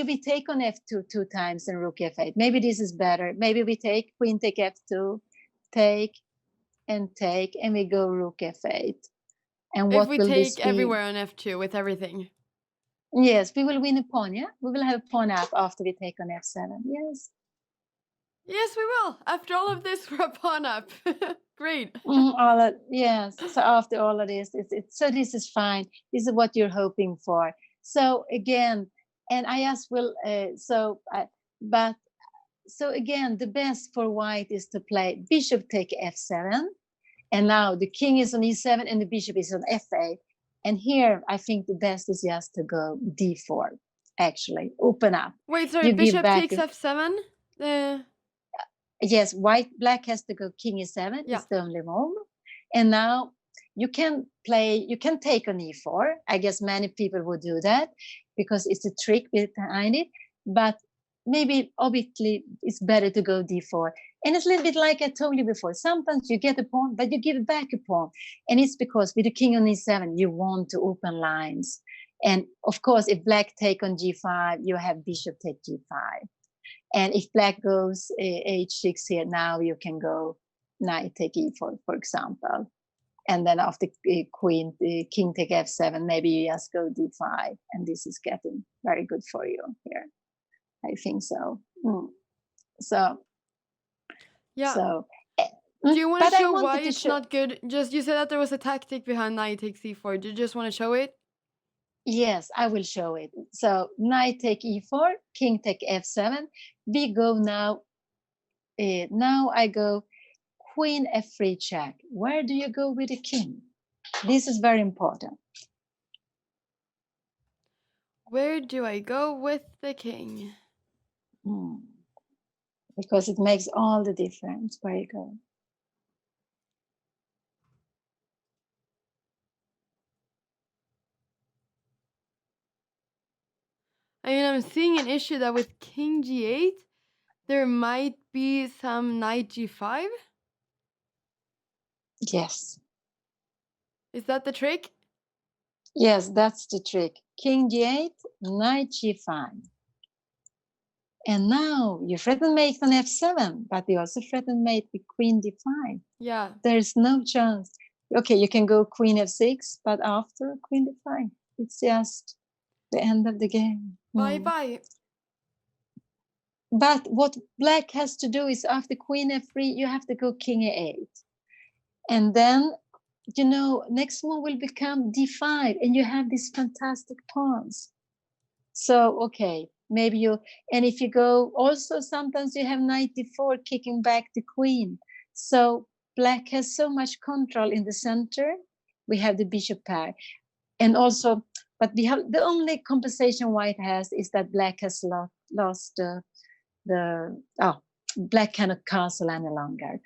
we take on f2 two times and rook f8. Maybe this is better. Maybe we take queen take f2, take, and we go rook f8. And what will this be? If we take everywhere on f2 with everything. Yes, we will win a pawn, yeah? We will have a pawn up after we take on f7, yes. Yes, we will. After all of this, we're a pawn up. Great. Yes, so after all of this, so this is fine. This is what you're hoping for. So again, and I just will, so again, the best for white is to play bishop take f7. And now the king is on e7 and the bishop is on f8. And here, I think the best is just to go d4, actually. Open up. Wait, sorry, bishop takes f7? Yes, black has to go king e7. Yeah. It's the only move. And now you can take on e4. I guess many people would do that because it's a trick behind it. But maybe obviously it's better to go d4. And it's a little bit like I told you before. Sometimes you get a pawn, but you give back a pawn. And it's because with the king on e7, you want to open lines. And of course, if black take on g5, you have bishop take g5. And if black goes h6 here, now you can go knight take e4, for example. And then after queen, the king take f7, maybe you just go d5. And this is getting very good for you here. I think so. So, yeah. So, do you want to show why it's not good? Just you said that there was a tactic behind knight takes e4. Do you just want to show it? Yes, I will show it. So knight take e4, king take f7. We go now. Now I go queen f3 check. Where do you go with the king? This is very important. Where do I go with the king? Because it makes all the difference where you go. I mean, I'm seeing an issue that with king g8, there might be some knight g5. Yes. Is that the trick? Yes, that's the trick. King g8, knight g5. And now you threaten mate on f7, but you also threaten mate with queen d5. Yeah. There's no chance. Okay, you can go queen f6, but after queen d5, it's just the end of the game. Bye-bye. But what black has to do is after queen f3, you have to go king a8. And then, you know, next move will become d5, and you have these fantastic pawns. So, okay, maybe you, and if you go, also sometimes you have knight d4 kicking back the queen. So black has so much control in the center. We have the bishop pair. And also, but we have the only compensation white has is that black has lost black cannot castle any longer.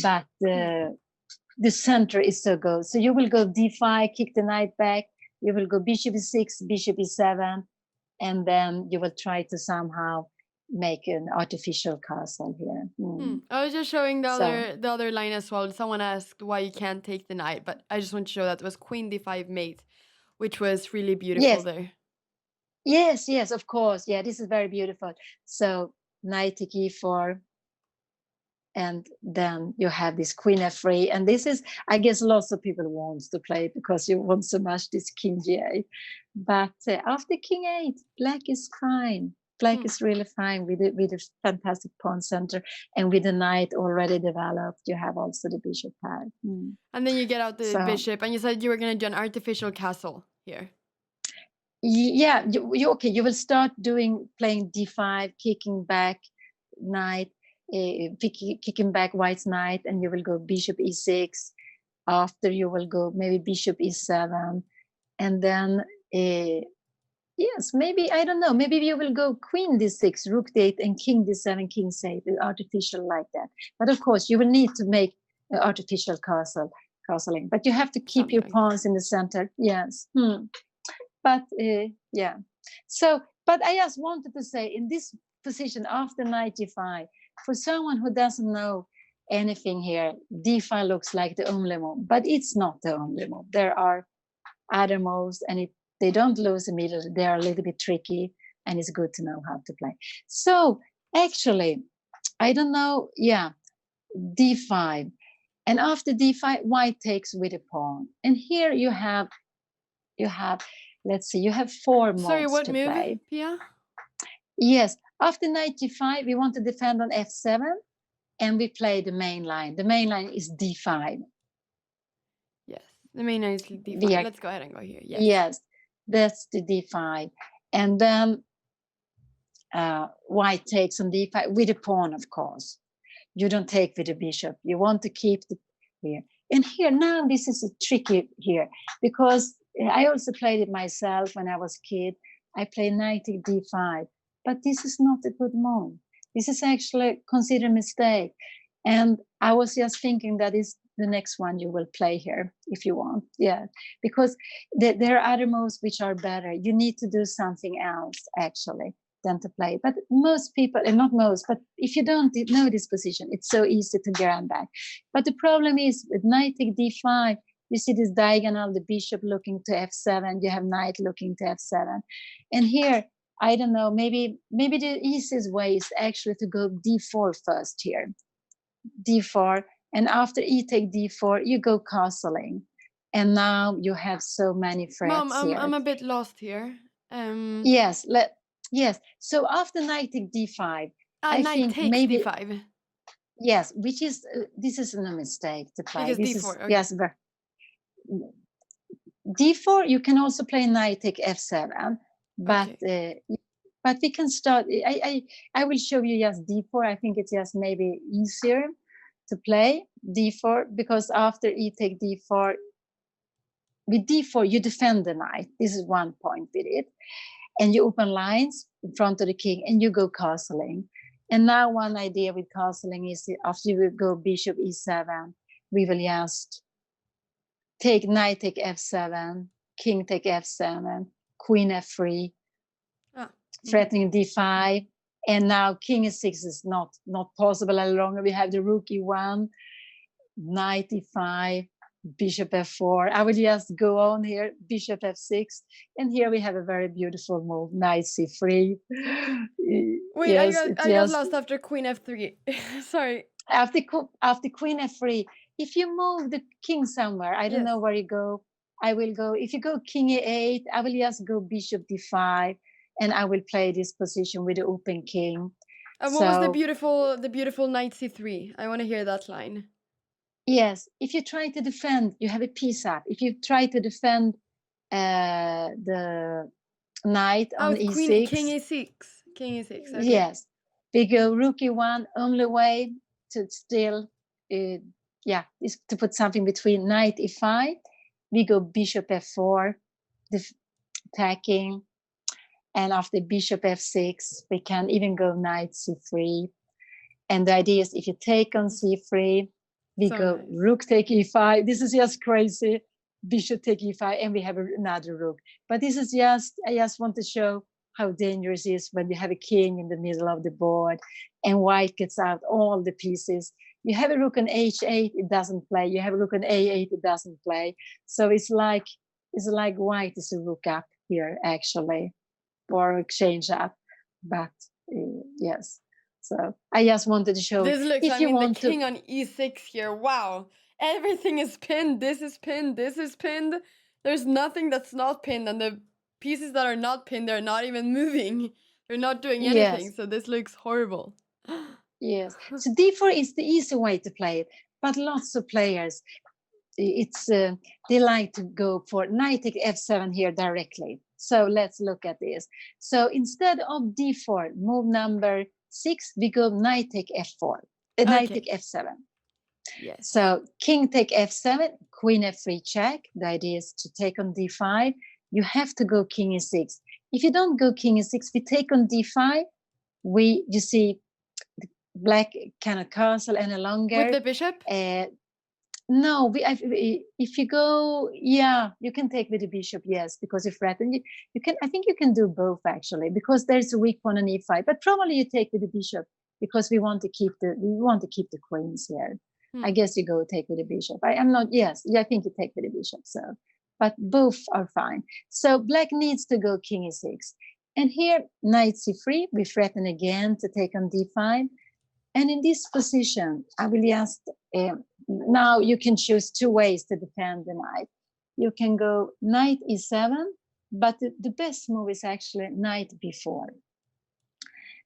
But the center is so good. So you will go d5, kick the knight back. You will go bishop e6, bishop e7. And then you will try to somehow make an artificial castle here. I was just showing the other line as well. Someone asked why you can't take the knight, but I just want to show that it was queen d5 mate, which was really beautiful there. Yes, of course. Yeah, this is very beautiful. So knight take e4, and then you have this queen f3, and this is, I guess, lots of people want to play because you want so much this king g8. But after king 8, black is fine. Black is really fine with a fantastic pawn center, and with the knight already developed, you have also the bishop pair. And then you get out the bishop, and you said you were going to do an artificial castle here. Yeah, you will start playing d5, kicking back knight, kicking back white's knight, and you will go bishop e6. After you will go maybe bishop e7, and then yes, maybe, I don't know, maybe you will go queen d6, rook d8, and king d7, king c8, artificial like that. But of course, you will need to make an artificial castling, but you have to keep your pawns in the center. Yes. But yeah. So, but I just wanted to say, in this position after knight d5, for someone who doesn't know anything here, d5 looks like the only move, but it's not the only move. There are other moves, and they don't lose immediately. They are a little bit tricky, and it's good to know how to play. So actually, I don't know. Yeah, d5, and after d5, white takes with a pawn, and here you have. Let's see, you have 4 moves. Sorry, what to move, play. Pia? Yes, after knight g5, we want to defend on f7, and we play the main line. The main line is d5. Yes, the main line is d5. Let's go ahead and go here. Yes, that's the d5. And then white takes on d5 with a pawn, of course. You don't take with the bishop. You want to keep the here. And here, now this is tricky here, because I also played it myself when I was a kid. I played knight d5, but this is not a good move. This is actually considered a mistake. And I was just thinking that is the next one you will play here if you want. Yeah, because there are other moves which are better. You need to do something else, actually. than to play. But most people, and not most, but if you don't know this position, it's so easy to grand back. But the problem is with knight take d5, you see this diagonal, the bishop looking to f7, you have knight looking to f7. And here, I don't know, maybe the easiest way is actually to go d4 first here. d4, and after e take d4, you go castling. And now you have so many threats. Mom, here. I'm a bit lost here. Yes. So after knight take d5, I knight think takes maybe d5. Yes, which is this is no mistake to play. Because this d4. Is okay. yes, d4. You can also play knight take f7, but okay. But we can start. I will show you just d4. I think it's just maybe easier to play d4 because after e take d4, with d4 you defend the knight. This is one point with it, and you open lines in front of the king, and you go castling. And now one idea with castling is after you go bishop e7, we will just take knight take f7, king take f7, queen f3, threatening d5. And now king e6 is not possible any longer. We have the rook e1, knight e5, bishop f4. I will just go on here, bishop f6. And here we have a very beautiful move, knight c3. Wait, yes, I got lost after queen f3. Sorry. After queen f3, if you move the king somewhere, I don't know where you go. I will go, if you go king e8, I will just go bishop d5, and I will play this position with the open king. And what was the beautiful knight c3? I want to hear that line. Yes, if you try to defend, you have a piece up. If you try to defend the knight on e6. King e6. King e6, okay. Yes, we go rook e1, only way to still, is to put something between knight e5. We go bishop f4, attacking. And after bishop f6, we can even go knight c3. And the idea is if you take on c3, we go rook take e5. This is just crazy. Bishop take e5, and we have another rook. But this is I just want to show how dangerous it is when you have a king in the middle of the board and white gets out all the pieces. You have a rook on h8, it doesn't play. You have a rook on a8, it doesn't play. So it's like white is a rook up here, actually, or exchange up. But yes. So I just wanted to show. This looks, the king on e6 here. Wow. Everything is pinned. This is pinned. This is pinned. There's nothing that's not pinned. And the pieces that are not pinned, they're not even moving. They're not doing anything. Yes. So this looks horrible. Yes. So d4 is the easy way to play it. But lots of players, they like to go for knight take f7 here directly. So let's look at this. So instead of d4, move number 6, we go knight take f4, knight take f7. Yes. So king take f7, queen f3 check. The idea is to take on d5. You have to go king e6. If you don't go king e6, we take on d5. You see, black cannot castle any longer. With the bishop? No, if you go, you can take with the bishop, yes, because if threatened, you can. I think you can do both actually, because there's a weak pawn on e5. But probably you take with the bishop because we want to keep the queens here. I guess you go take with the bishop. I'm not. Yes, I think you take with the bishop. So, but both are fine. So black needs to go king e6, and here knight c3. We threaten again to take on d5, and in this position, I will just. Now you can choose two ways to defend the knight. You can go knight e7, but the best move is actually knight b4.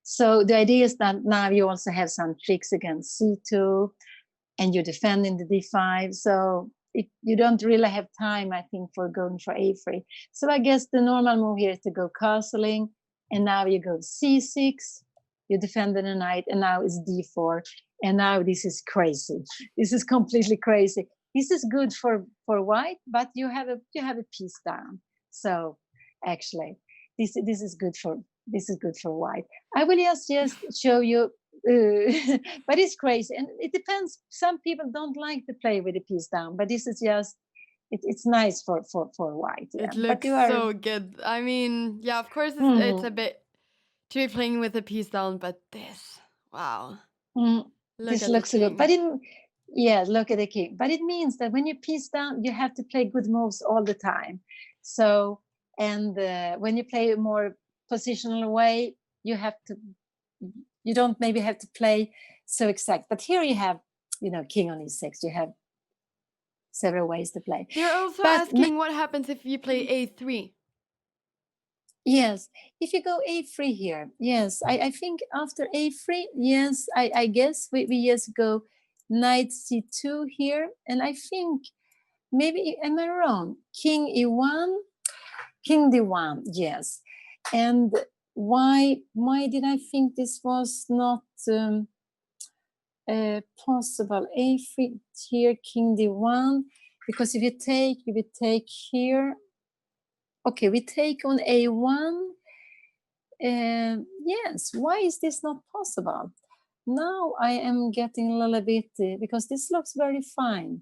So the idea is that now you also have some tricks against c2, and you're defending the d5. So you don't really have time, I think, for going for a3. So I guess the normal move here is to go castling, and now you go c6, you defend the knight, and now it's d4. And now this is crazy. This is completely crazy. This is good for white, but you have a piece down. So actually, this is good for white. I will just show you, but it's crazy, and it depends. Some people don't like to play with the piece down, but this is just it's nice for white. Yeah. It looks so good. I mean, yeah, of course it's a bit To be playing with a piece down, but this, wow. This looks so good. But look at the king. But it means that when you piece down, you have to play good moves all the time. So, and when you play a more positional way, you don't maybe have to play so exact. But here you have, king on e6. You have several ways to play. They're also asking what happens if you play a3. Yes, if you go a3 here, yes, I think after a3, yes, I guess we just go knight c2 here, and I think maybe, am I wrong? King e1, king d1, yes. And why did I think this was not possible? A3 here, king d1, because if you would take here. Okay, we take on a1. Yes, why is this not possible? Now I am getting a little bit, because this looks very fine.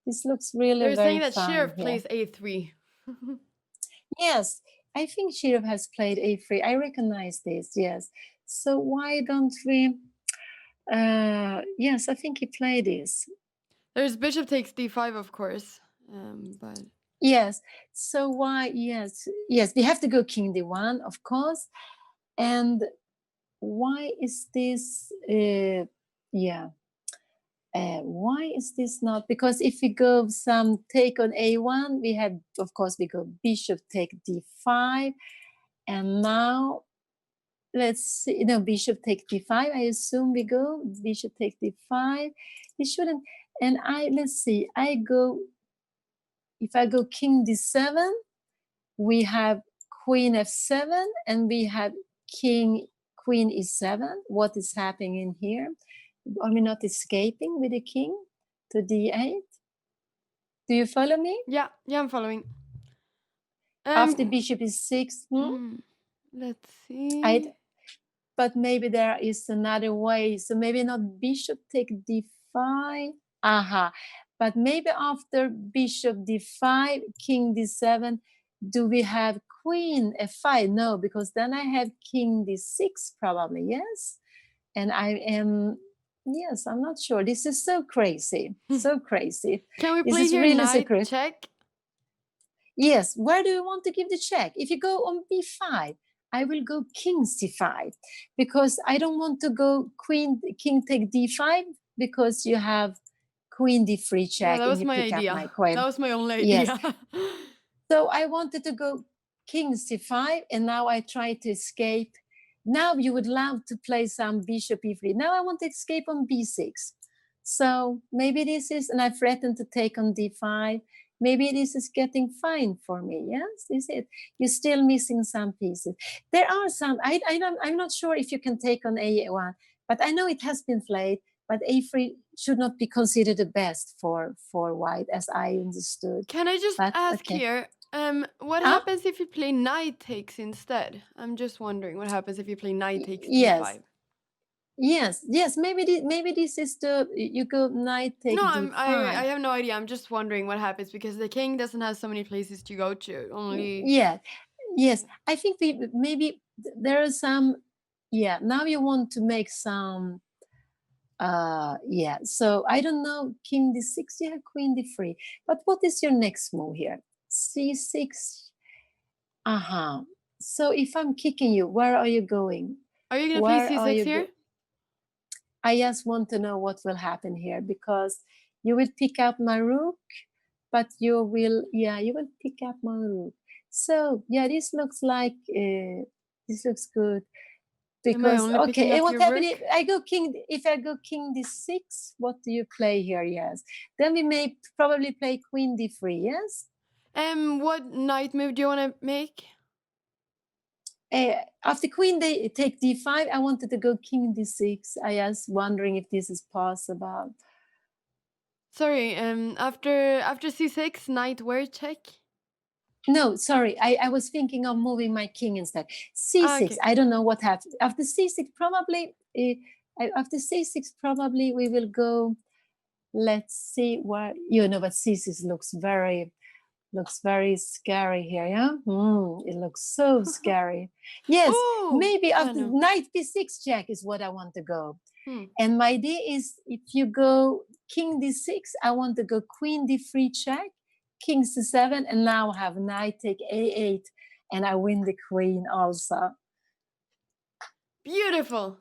This looks really They're very fine. They're saying that Sheriff plays a3. Yes, I think Sheriff has played a3. I recognize this, yes. So why don't we... yes, I think he played this. There's bishop takes d5, of course. But yes, so why... Yes, we have to go king d1, of course. And why is this... why is this not? Because if we go some take on a1, we have, of course, we go bishop take d5, and now let's see. No, bishop take d5. I assume we go bishop take d5. We shouldn't. And let's see. If I go king d7, we have queen f7, and we have queen e7. What is happening in here? Are we not escaping with the king to d8? Do you follow me? Yeah, I'm following. After bishop is 6. Let's see. But maybe there is another way. So maybe not bishop take d5. But maybe after bishop d5, king d7, do we have queen f5? No, because then I have king d6 probably, yes? And I am... Yes, I'm not sure. This is so crazy. So crazy. Can we play here really knight check? Yes. Where do you want to give the check? If you go on b5, I will go king c5, because I don't want to go king take d5, because you have queen d3 check. Yeah, that was and you my pick idea. Up my queen. That was my only idea. Yes. So I wanted to go king c5, and now I try to escape. Now you would love to play some bishop e3. Now I want to escape on b6. So maybe this is, and I threatened to take on d5. Maybe this is getting fine for me. Yes, is it? You're still missing some pieces. There are some. I'm not sure if you can take on a1, but I know it has been played. But a3 should not be considered the best for white, as I understood. Can I just ask here? What happens if you play knight takes instead? I'm just wondering what happens if you play knight takes d5. Yes. Maybe this is you go knight take d5. I have no idea. I'm just wondering what happens, because the king doesn't have so many places to go to. Only yes. I think maybe there are some. Yeah. Now you want to make some. So I don't know. King d6. You have queen d3. But what is your next move here? c6. So if I'm kicking you, where are you going? Are you gonna play c6 here? I just want to know what will happen here, because you will pick up my rook, but you will pick up my rook. So this looks like this looks good. Because and what happened if I go king? If I go king d6, what do you play here? Yes, then we may probably play queen d3. Yes. What knight move do you want to make? After queen they take d5, I wanted to go king d6. I was wondering if this is possible. Sorry, after c6, knight where check? No, sorry, I was thinking of moving my king instead. c6, okay. I don't know what happened. After c6, probably we will go, let's see where, but c6 looks very, Looks very scary here, yeah? It looks so scary. Yes, Ooh, maybe after no. knight b6 check is what I want to go. Hmm. And my idea is if you go king d6, I want to go queen d3 check, king c7, and now have knight take a8, and I win the queen also. Beautiful.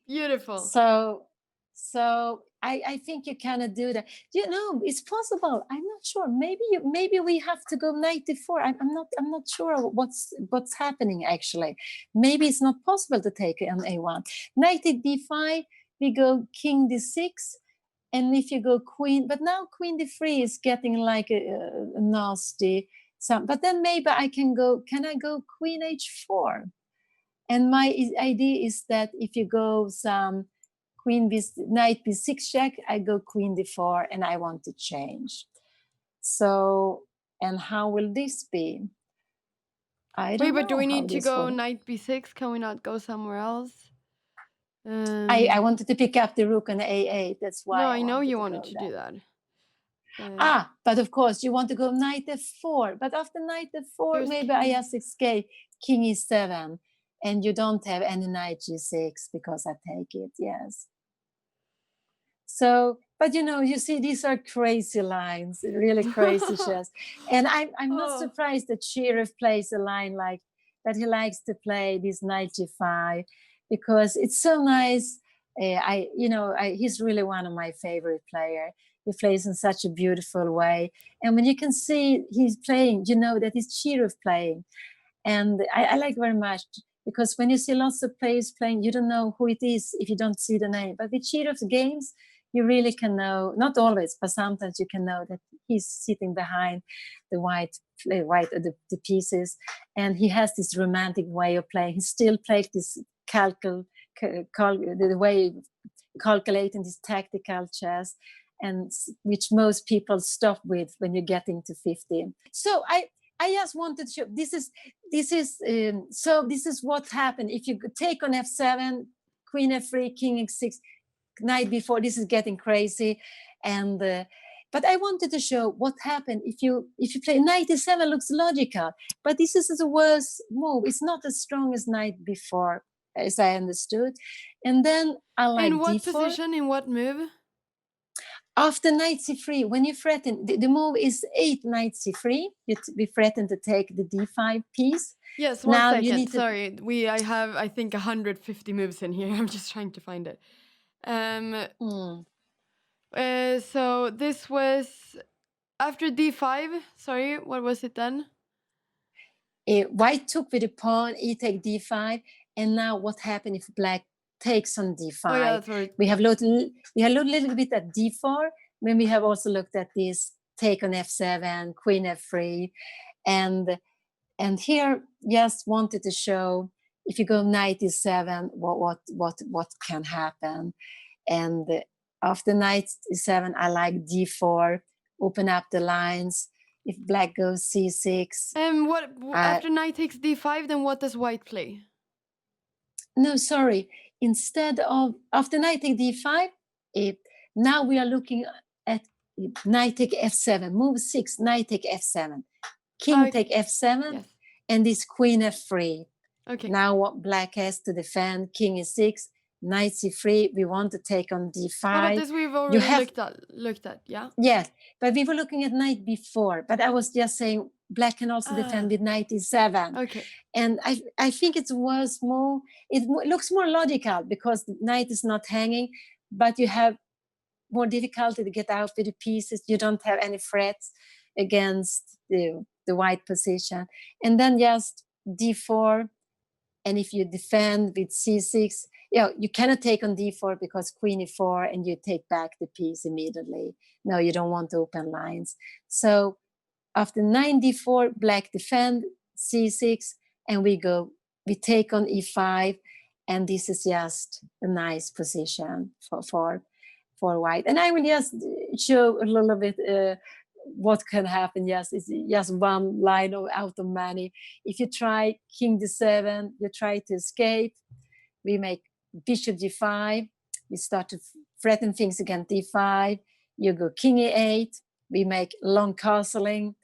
Beautiful. So I think you cannot do that. You know, it's possible. I'm not sure. Maybe we have to go knight d4. I'm not sure what's happening actually. Maybe it's not possible to take an a1. Knight at d5, we go king d6, and if you go queen, but now queen d3 is getting like a nasty. But then maybe I can go. Can I go queen h4? And my idea is that if you go some knight b6 check, I go queen d4, and I want to change. So, and how will this be? I don't know. Wait, but do we need to go knight b6? Can we not go somewhere else? I wanted to pick up the rook on a8. That's why. No, I know you wanted to do that. But of course you want to go knight f4. But after knight f4, maybe I just escape king e7, and you don't have any knight g6 because I take it. Yes. So, but you know, you see, these are crazy lines, really crazy chess. And I'm not surprised that Shirov plays a line like that. He likes to play this knight g5 because it's so nice. He's really one of my favorite players. He plays in such a beautiful way. And when you can see he's playing, you know that it's Shirov playing. And I like very much, because when you see lots of players playing, you don't know who it is if you don't see the name. But with Shirov's games, you really can know, not always, but sometimes you can know that he's sitting behind the the pieces, and he has this romantic way of playing. He still plays this the way calculating this tactical chess, and which most people stop with when you get into 50. So I just wanted to show this is what happened if you take on f7, queen f3, king x6, knight b4. This is getting crazy, and but I wanted to show what happened if you play knight e7. Looks logical, but this is the worst move. It's not as strong as knight b4, as I understood. And then I like in what d4. Position? In what move? After knight c3, when you threaten, the move is 8 knight c3. We threaten to take the d5 piece. Yes, one second. Sorry, I have, I think, 150 moves in here. I'm just trying to find it. So this was after d5. Sorry, what was it then? White took with the pawn, e take d5, and now what happened if black takes on d5? Oh, yeah, that's right. We have looked a little bit at d4, when we have also looked at this take on f7, queen f3, and here just wanted to show if you go knight e7, what can happen. And after knight e7, I like d4, open up the lines. If black goes c6. And what after knight takes d5, then what does white play? No, sorry. Instead of after knight take d5, now we are looking at knight take f7, move 6, knight take f7, king take f7, yes. And this queen f3. Okay. Now what black has to defend, king is 6, knight c3. We want to take on d5. But this we've already looked at, yeah? Yes, but we were looking at knight b4. But I was just saying black can also defend with knight e7. Okay. And I think it was more, it looks more logical because the knight is not hanging, but you have more difficulty to get out with the pieces. You don't have any threats against the white position. And then just d4. And if you defend with c6, you cannot take on d4 because queen e4, and you take back the piece immediately. No, you don't want to open lines. So after 9 d4, black defend, c6, and we take on e5, and this is just a nice position for white. And I will just show a little bit what can happen. Yes, it's just one line out of many. If you try king d7, you try to escape. We make bishop g5. We start to threaten things against d5. You go king e8. We make long castling.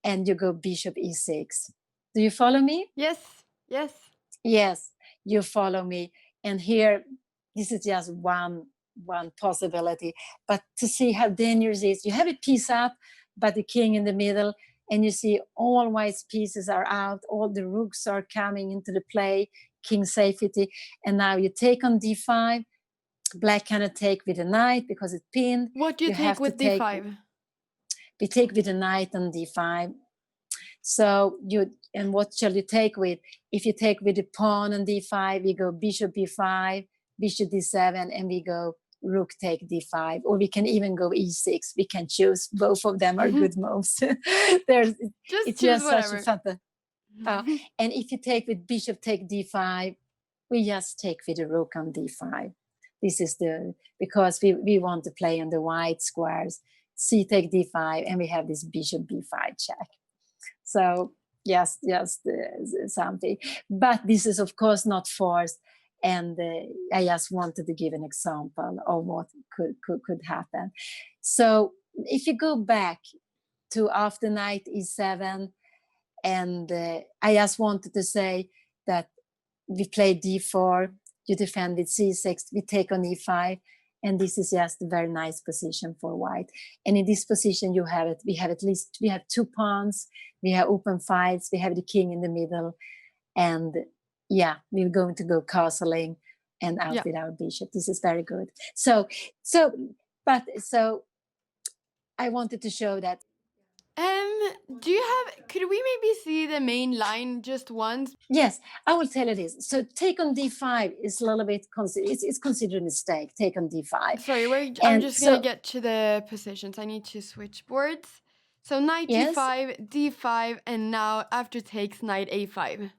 and you go bishop e6. Do you follow me? Yes. Yes, you follow me. And here, this is just one possibility. But to see how dangerous it is, you have a piece up, but the king in the middle, and you see all white's pieces are out, all the rooks are coming into the play, king safety, and now you take on d5. Black cannot take with a knight because it's pinned. What do you take with d5? We take with a knight on d5. So and what shall you take with? If you take with the pawn on d5, we go bishop b5, bishop d7, and we go rook take d5, or we can even go e6. We can choose. Both of them are good moves. It's just whatever. Such a fun. And if you take with bishop take d5, we just take with the rook on d5. This is because we want to play on the white squares. C take d5, and we have this bishop b5 check. So yes, something. But this is of course not forced. And I just wanted to give an example of what could happen. So if you go back to after knight e7, and I just wanted to say that we play d4, you defend with c6, we take on e5, and this is just a very nice position for white. And in this position, we have 2 pawns, we have open fights, we have the king in the middle, and we're going to go castling and out with our bishop. This is very good. So I wanted to show that. Could we maybe see the main line just once? Yes, I will tell you this. So take on d5 is a little bit it's considered a mistake. Take on d5. Sorry, I'm just gonna get to the positions. I need to switch boards. So knight g5, d5, and now after takes knight a5.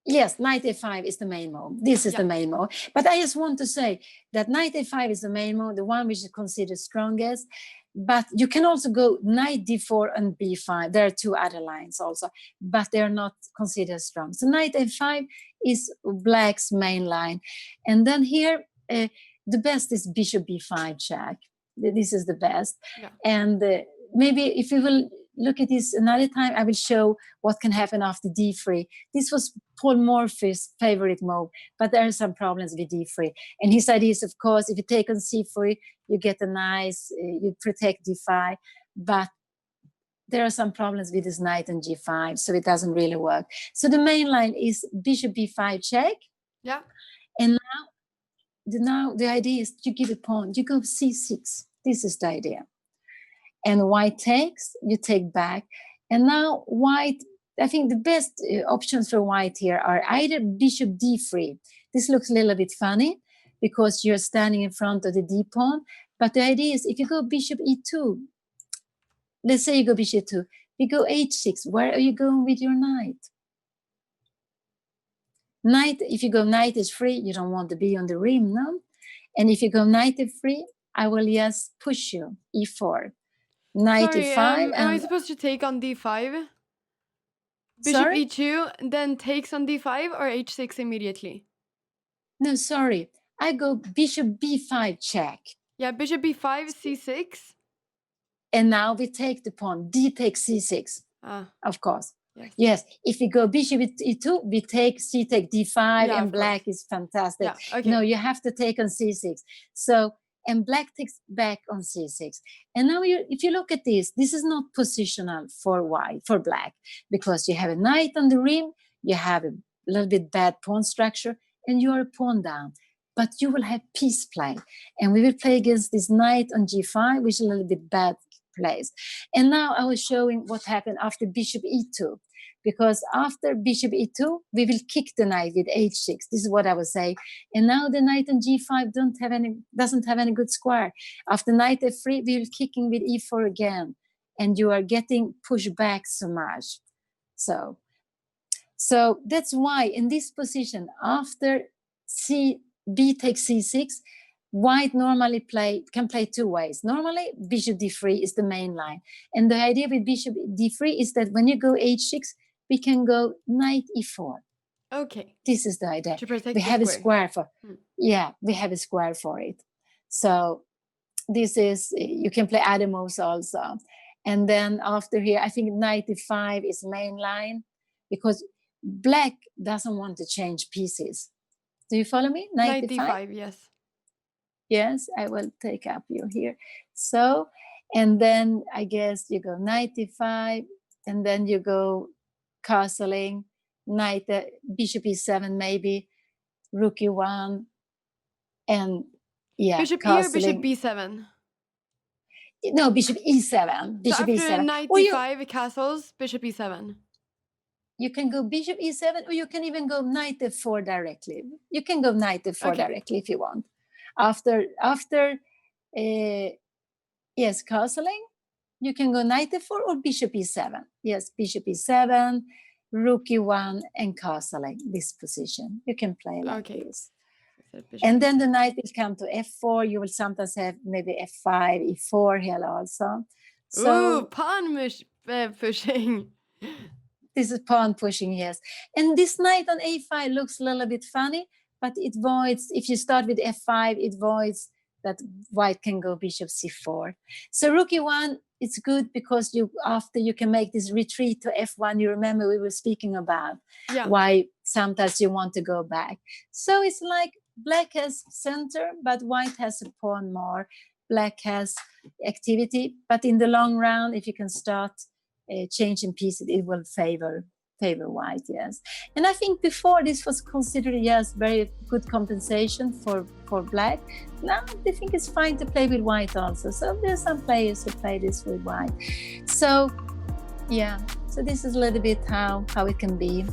Yes, knight a5 is the main move. This is the main move. But I just want to say that knight a5 is the main move, the one which is considered strongest. But you can also go knight d4 and b5. There are 2 other lines also, but they're not considered strong. So knight a5 is black's main line. And then here, the best is bishop b5 check. This is the best. Yeah. And maybe if you will look at this another time, I will show what can happen after d3. This was Paul Morphy's favorite move, but there are some problems with d3. And his idea is, of course, if you take on c3, you get a nice, you protect d5, but there are some problems with this knight on g5, so it doesn't really work. So the main line is bishop b5 check. Yeah. And now the idea is you give a pawn, you go c6. This is the idea. And white takes, you take back. And now white, I think the best options for white here are either bishop d3. This looks a little bit funny because you're standing in front of the d pawn. But the idea is if you go bishop e2, let's say you go bishop 2, we go h6. Where are you going with your knight? If you go knight is free, you don't want to be on the rim, no? And if you go knight f3, I will just push you, e4. Knight e5. Am I supposed to take on d5? Bishop e2, then takes on d5 or h6 immediately? No, sorry. I go bishop b5 check. Yeah, bishop b5, c6. And now we take the pawn. D takes c6. Of course. Yes. If we go bishop e2, we take c take d5, and black is fantastic. Yeah, okay. No, you have to take on c6. So, and black takes back on c6. And now if you look at this is not positional for black, because you have a knight on the rim, you have a little bit bad pawn structure, and you're a pawn down. But you will have piece play. And we will play against this knight on g5, which is a little bit bad place. And now I was showing what happened after bishop e2. Because after bishop e2, we will kick the knight with h6. This is what I was saying. And now the knight on g5 doesn't have any good square. After knight f3, we will kicking with e4 again. And you are getting pushed back so much. So that's why in this position, after b takes c6, white normally can play 2 ways. Normally, bishop d3 is the main line. And the idea with bishop d3 is that when you go h6, we can go knight e4. Okay. This is the idea. To protect we have a square for we have a square for it. So this is, you can play other moves also. And then after here, I think knight d5 is main line, because black doesn't want to change pieces. Do you follow me? Knight d5, yes. Yes, I will take up you here. So, and then I guess you go knight d5, and then you go castling, knight, bishop e7 maybe, rook e1, and yeah, bishop castling. E or bishop b7? No, bishop e7. Bishop so after e7. knight d5 castles, bishop e7. You can go bishop e7, or you can even go knight f4 directly. You can go knight f4 directly if you want. After yes, castling, you can go knight f4 or bishop e7. Yes, bishop e7, rook e1, and castling this position. You can play like this. And then the knight will come to f4. You will sometimes have maybe f5, e4 here also. So, pawn pushing. This is pawn pushing, yes. And this knight on a5 looks a little bit funny, but it voids, if you start with f5, it voids that white can go bishop c4. So rook e1, it's good because after you can make this retreat to f1. You remember we were speaking about why sometimes you want to go back. So it's like black has center, but white has a pawn more. Black has activity, but in the long run, if you can start changing pieces, it will favor white, yes. And I think before this was considered, yes, very good compensation for black. Now they think it's fine to play with white also. So there's some players who play this with white. So yeah, so this is a little bit how it can be.